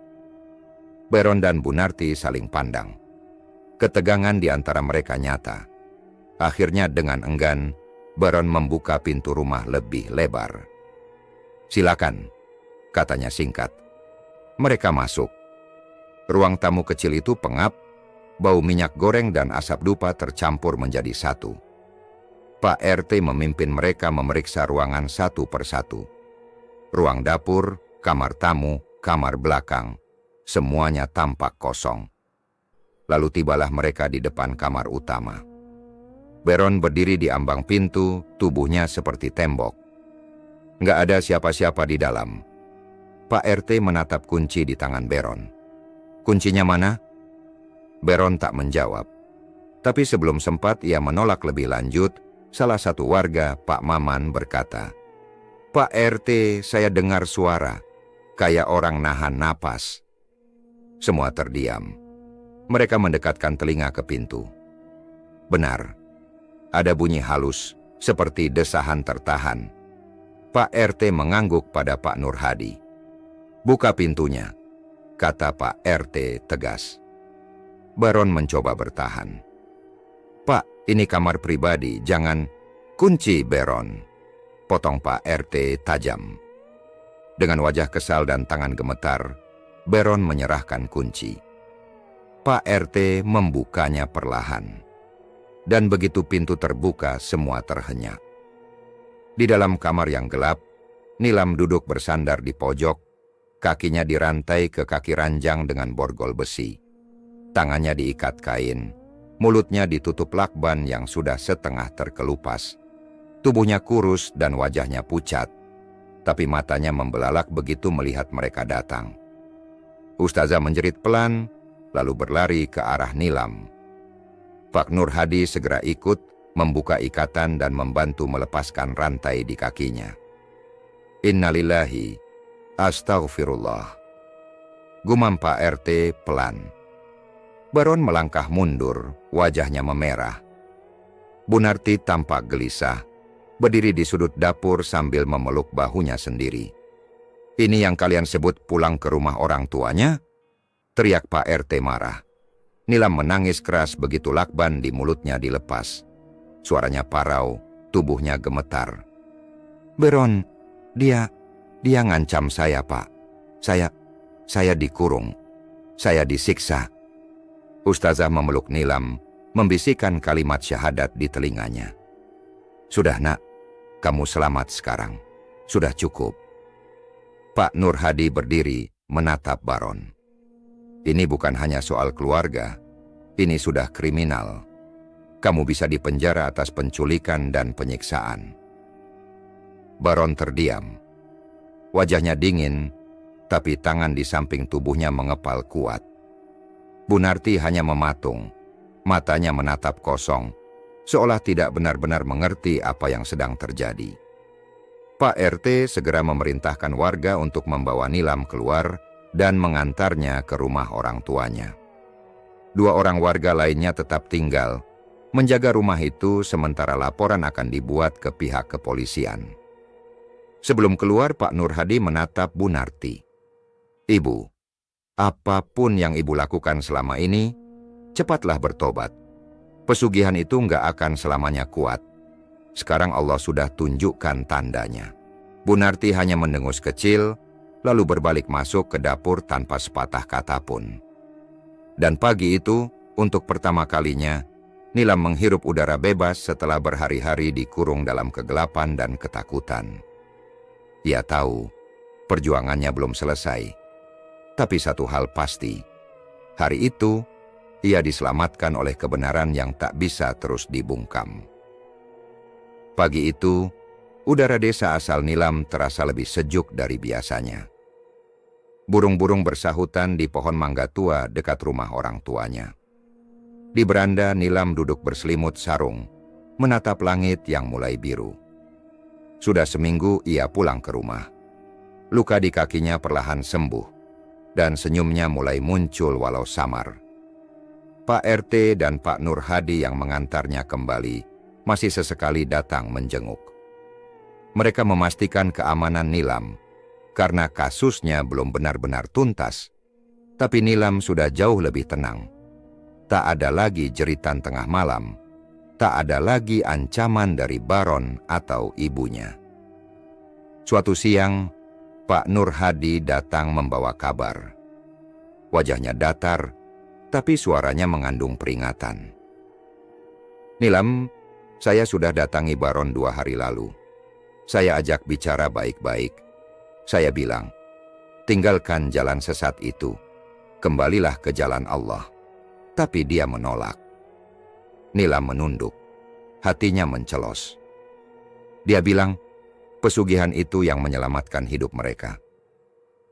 Baron dan Bu Narti saling pandang. Ketegangan di antara mereka nyata. Akhirnya dengan enggan, Baron membuka pintu rumah lebih lebar. Silakan, katanya singkat. Mereka masuk. Ruang tamu kecil itu pengap, bau minyak goreng dan asap dupa tercampur menjadi satu. Pak RT memimpin mereka memeriksa ruangan satu persatu. Ruang dapur, kamar tamu, kamar belakang, semuanya tampak kosong. Lalu tibalah mereka di depan kamar utama. Baron berdiri di ambang pintu, tubuhnya seperti tembok. Nggak ada siapa-siapa di dalam. Pak RT menatap kunci di tangan Baron. Kuncinya mana? Baron tak menjawab. Tapi sebelum sempat ia menolak lebih lanjut, salah satu warga, Pak Maman, berkata, Pak RT, saya dengar suara, kayak orang nahan napas. Semua terdiam. Mereka mendekatkan telinga ke pintu. Benar. Ada bunyi halus, seperti desahan tertahan. Pak RT mengangguk pada Pak Nur Hadi. Buka pintunya, kata Pak RT tegas. Baron mencoba bertahan. Pak, ini kamar pribadi, jangan... Kunci, Baron, potong Pak RT tajam. Dengan wajah kesal dan tangan gemetar, Baron menyerahkan kunci. Pak RT membukanya perlahan. Dan begitu pintu terbuka, semua terhenyak. Di dalam kamar yang gelap, Nilam duduk bersandar di pojok, Kakinya dirantai ke kaki ranjang dengan borgol besi. Tangannya diikat kain. Mulutnya ditutup lakban yang sudah setengah terkelupas. Tubuhnya kurus dan wajahnya pucat. Tapi matanya membelalak begitu melihat mereka datang. Ustazah menjerit pelan, lalu berlari ke arah Nilam. Pak Nur Hadi segera ikut, membuka ikatan dan membantu melepaskan rantai di kakinya. Innalillahi, astaghfirullah. Gumam Pak RT pelan. Baron melangkah mundur, wajahnya memerah. Bu Narti tampak gelisah, berdiri di sudut dapur sambil memeluk bahunya sendiri. Ini yang kalian sebut pulang ke rumah orang tuanya? Teriak Pak RT marah. Nilam menangis keras begitu lakban di mulutnya dilepas. Suaranya parau, tubuhnya gemetar. Baron, dia ngancam saya, Pak. Saya dikurung. Saya disiksa. Ustazah memeluk Nilam, membisikkan kalimat syahadat di telinganya. Sudah nak, kamu selamat sekarang. Sudah cukup. Pak Nur Hadi berdiri, menatap Baron. Ini bukan hanya soal keluarga, ini sudah kriminal. Kamu bisa dipenjara atas penculikan dan penyiksaan. Baron terdiam. Wajahnya dingin, tapi tangan di samping tubuhnya mengepal kuat. Bu Narti hanya mematung, matanya menatap kosong, seolah tidak benar-benar mengerti apa yang sedang terjadi. Pak RT segera memerintahkan warga untuk membawa Nilam keluar dan mengantarnya ke rumah orang tuanya. 2 orang warga lainnya tetap tinggal, menjaga rumah itu sementara laporan akan dibuat ke pihak kepolisian. Sebelum keluar, Pak Nur Hadi menatap Bu Narti. Ibu, apapun yang ibu lakukan selama ini, cepatlah bertobat. Pesugihan itu nggak akan selamanya kuat. Sekarang Allah sudah tunjukkan tandanya. Bu Narti hanya mendengus kecil, lalu berbalik masuk ke dapur tanpa sepatah kata pun. Dan pagi itu, untuk pertama kalinya, Nilam menghirup udara bebas setelah berhari-hari dikurung dalam kegelapan dan ketakutan. Ia tahu, perjuangannya belum selesai. Tapi satu hal pasti, hari itu, ia diselamatkan oleh kebenaran yang tak bisa terus dibungkam. Pagi itu, udara desa asal Nilam terasa lebih sejuk dari biasanya. Burung-burung bersahutan di pohon mangga tua dekat rumah orang tuanya. Di beranda, Nilam duduk berselimut sarung, menatap langit yang mulai biru. Sudah seminggu ia pulang ke rumah. Luka di kakinya perlahan sembuh, dan senyumnya mulai muncul walau samar. Pak RT dan Pak Nur Hadi yang mengantarnya kembali masih sesekali datang menjenguk. Mereka memastikan keamanan Nilam, karena kasusnya belum benar-benar tuntas. Tapi Nilam sudah jauh lebih tenang. Tak ada lagi jeritan tengah malam, tak ada lagi ancaman dari Baron atau ibunya. Suatu siang, Pak Nur Hadi datang membawa kabar. Wajahnya datar, tapi suaranya mengandung peringatan. Nilam, saya sudah datangi Baron 2 hari lalu. Saya ajak bicara baik-baik. Saya bilang, tinggalkan jalan sesat itu, kembalilah ke jalan Allah. Tapi dia menolak. Nilam menunduk, hatinya mencelos. Dia bilang, pesugihan itu yang menyelamatkan hidup mereka.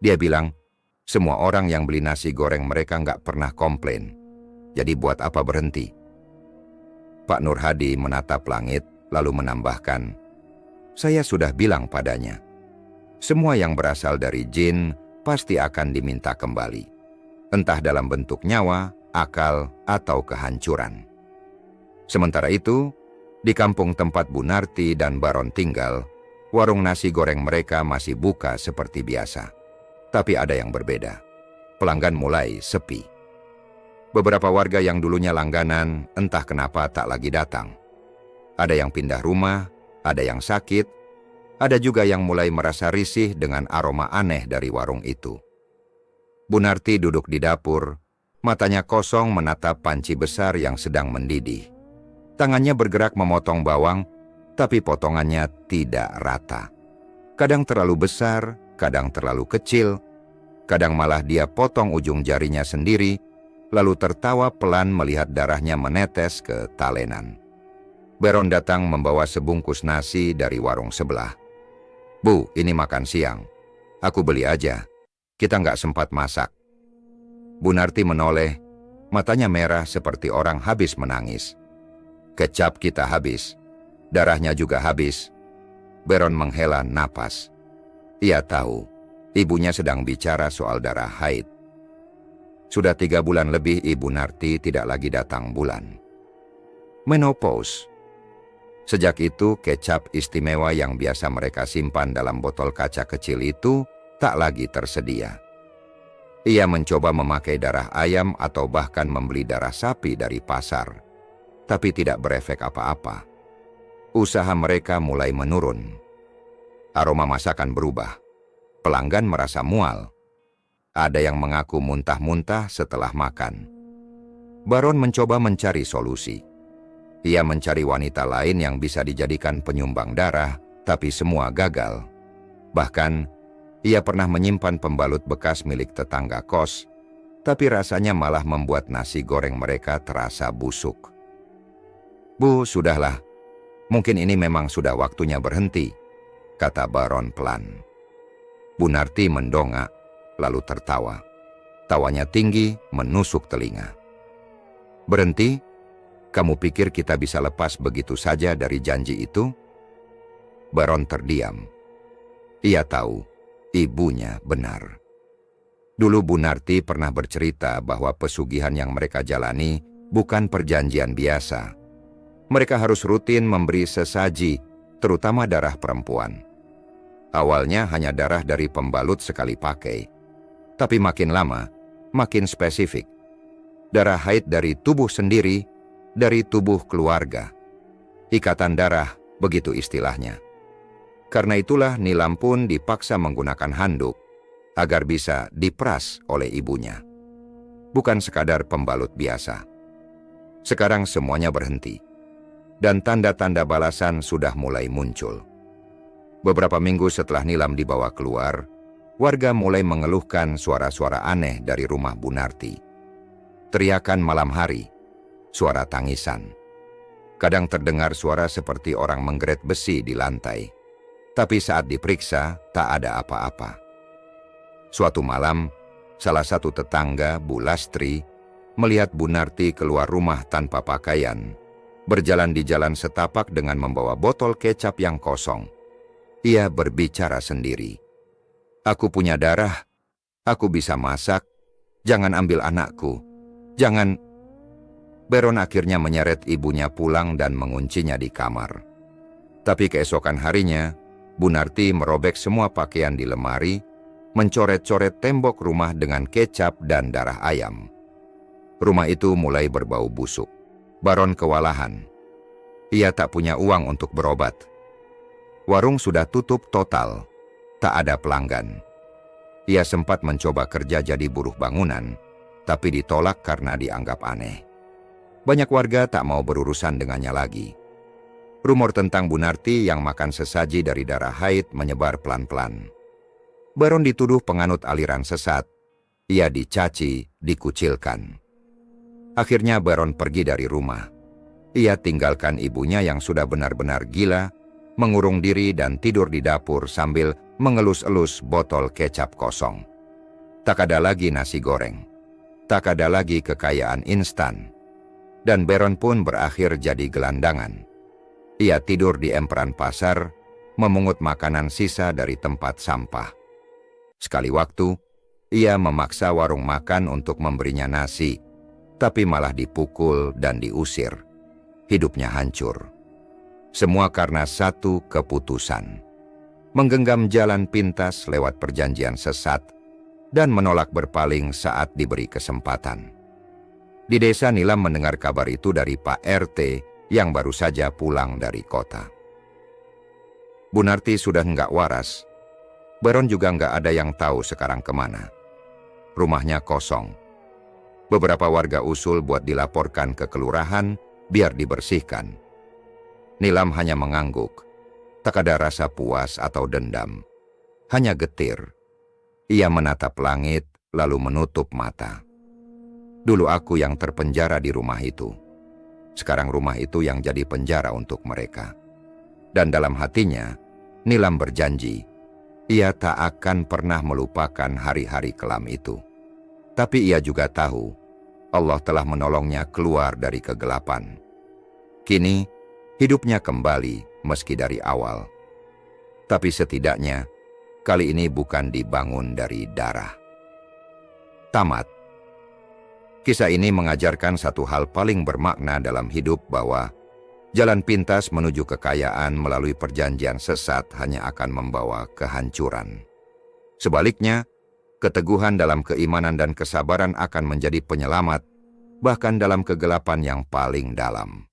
Dia bilang, semua orang yang beli nasi goreng mereka nggak pernah komplain. Jadi buat apa berhenti? Pak Nur Hadi menatap langit, lalu menambahkan, saya sudah bilang padanya, semua yang berasal dari jin pasti akan diminta kembali. Entah dalam bentuk nyawa, akal, atau kehancuran. Sementara itu, di kampung tempat Bu Narti dan Baron tinggal, warung nasi goreng mereka masih buka seperti biasa. Tapi ada yang berbeda. Pelanggan mulai sepi. Beberapa warga yang dulunya langganan, entah kenapa tak lagi datang. Ada yang pindah rumah, ada yang sakit, ada juga yang mulai merasa risih dengan aroma aneh dari warung itu. Bu Narti duduk di dapur, matanya kosong menatap panci besar yang sedang mendidih. Tangannya bergerak memotong bawang, tapi potongannya tidak rata. Kadang terlalu besar, kadang terlalu kecil, Kadang malah dia potong ujung jarinya sendiri, lalu tertawa pelan melihat darahnya menetes ke talenan. Baron datang membawa sebungkus nasi dari warung sebelah. "Bu, ini makan siang. Aku beli aja. Kita nggak sempat masak." Bu Narti menoleh, matanya merah seperti orang habis menangis. "Kecap kita habis. Darahnya juga habis." Baron menghela napas. Ia tahu, ibunya sedang bicara soal darah haid. Sudah 3 bulan lebih Ibu Narti tidak lagi datang bulan. Menopause. Sejak itu, kecap istimewa yang biasa mereka simpan dalam botol kaca kecil itu tak lagi tersedia. Ia mencoba memakai darah ayam atau bahkan membeli darah sapi dari pasar, tapi tidak berefek apa-apa. Usaha mereka mulai menurun. Aroma masakan berubah. Pelanggan merasa mual. Ada yang mengaku muntah-muntah setelah makan. Baron mencoba mencari solusi. Ia mencari wanita lain yang bisa dijadikan penyumbang darah, tapi semua gagal. Bahkan, ia pernah menyimpan pembalut bekas milik tetangga kos, tapi rasanya malah membuat nasi goreng mereka terasa busuk. "Bu, sudahlah. Mungkin ini memang sudah waktunya berhenti," kata Baron pelan. Bu Narti mendongak, lalu tertawa. Tawanya tinggi, menusuk telinga. "Berhenti? Kamu pikir kita bisa lepas begitu saja dari janji itu?" Baron terdiam. Ia tahu, ibunya benar. Dulu Bu Narti pernah bercerita bahwa pesugihan yang mereka jalani bukan perjanjian biasa. Mereka harus rutin memberi sesaji, terutama darah perempuan. Awalnya hanya darah dari pembalut sekali pakai, tapi makin lama, makin spesifik. Darah haid dari tubuh sendiri, dari tubuh keluarga. Ikatan darah, begitu istilahnya. Karena itulah Nilam pun dipaksa menggunakan handuk, agar bisa diperas oleh ibunya. Bukan sekadar pembalut biasa. Sekarang semuanya berhenti, dan tanda-tanda balasan sudah mulai muncul. Beberapa minggu setelah Nilam dibawa keluar, warga mulai mengeluhkan suara-suara aneh dari rumah Bu Narti. Teriakan malam hari, suara tangisan. Kadang terdengar suara seperti orang menggeret besi di lantai. Tapi saat diperiksa, tak ada apa-apa. Suatu malam, salah satu tetangga, Bu Lastri, melihat Bu Narti keluar rumah tanpa pakaian, berjalan di jalan setapak dengan membawa botol kecap yang kosong. Ia berbicara sendiri. "Aku punya darah. Aku bisa masak. Jangan ambil anakku. Jangan..." Baron akhirnya menyeret ibunya pulang dan menguncinya di kamar. Tapi keesokan harinya, Bu Narti merobek semua pakaian di lemari, mencoret-coret tembok rumah dengan kecap dan darah ayam. Rumah itu mulai berbau busuk. Baron kewalahan. Ia tak punya uang untuk berobat. Warung sudah tutup total, tak ada pelanggan. Ia sempat mencoba kerja jadi buruh bangunan, tapi ditolak karena dianggap aneh. Banyak warga tak mau berurusan dengannya lagi. Rumor tentang Bu Narti yang makan sesaji dari darah haid menyebar pelan-pelan. Baron dituduh penganut aliran sesat. Ia dicaci, dikucilkan. Akhirnya Baron pergi dari rumah. Ia tinggalkan ibunya yang sudah benar-benar gila, mengurung diri dan tidur di dapur sambil mengelus-elus botol kecap kosong. Tak ada lagi nasi goreng. Tak ada lagi kekayaan instan. Dan Baron pun berakhir jadi gelandangan. Ia tidur di emperan pasar, memungut makanan sisa dari tempat sampah. Sekali waktu, ia memaksa warung makan untuk memberinya nasi, tapi malah dipukul dan diusir. Hidupnya hancur. Semua karena satu keputusan. Menggenggam jalan pintas lewat perjanjian sesat dan menolak berpaling saat diberi kesempatan. Di desa Nilam mendengar kabar itu dari Pak RT yang baru saja pulang dari kota. Bu Narti sudah nggak waras. Baron juga nggak ada yang tahu sekarang kemana. Rumahnya kosong. Beberapa warga usul buat dilaporkan ke kelurahan biar dibersihkan. Nilam hanya mengangguk. Tak ada rasa puas atau dendam. Hanya getir. Ia menatap langit, lalu menutup mata. Dulu aku yang terpenjara di rumah itu. Sekarang rumah itu yang jadi penjara untuk mereka. Dan dalam hatinya, Nilam berjanji, ia tak akan pernah melupakan hari-hari kelam itu. Tapi ia juga tahu, Allah telah menolongnya keluar dari kegelapan. Kini, hidupnya kembali meski dari awal. Tapi setidaknya, kali ini bukan dibangun dari darah. Tamat. Kisah ini mengajarkan satu hal paling bermakna dalam hidup, bahwa jalan pintas menuju kekayaan melalui perjanjian sesat hanya akan membawa kehancuran. Sebaliknya, keteguhan dalam keimanan dan kesabaran akan menjadi penyelamat, bahkan dalam kegelapan yang paling dalam.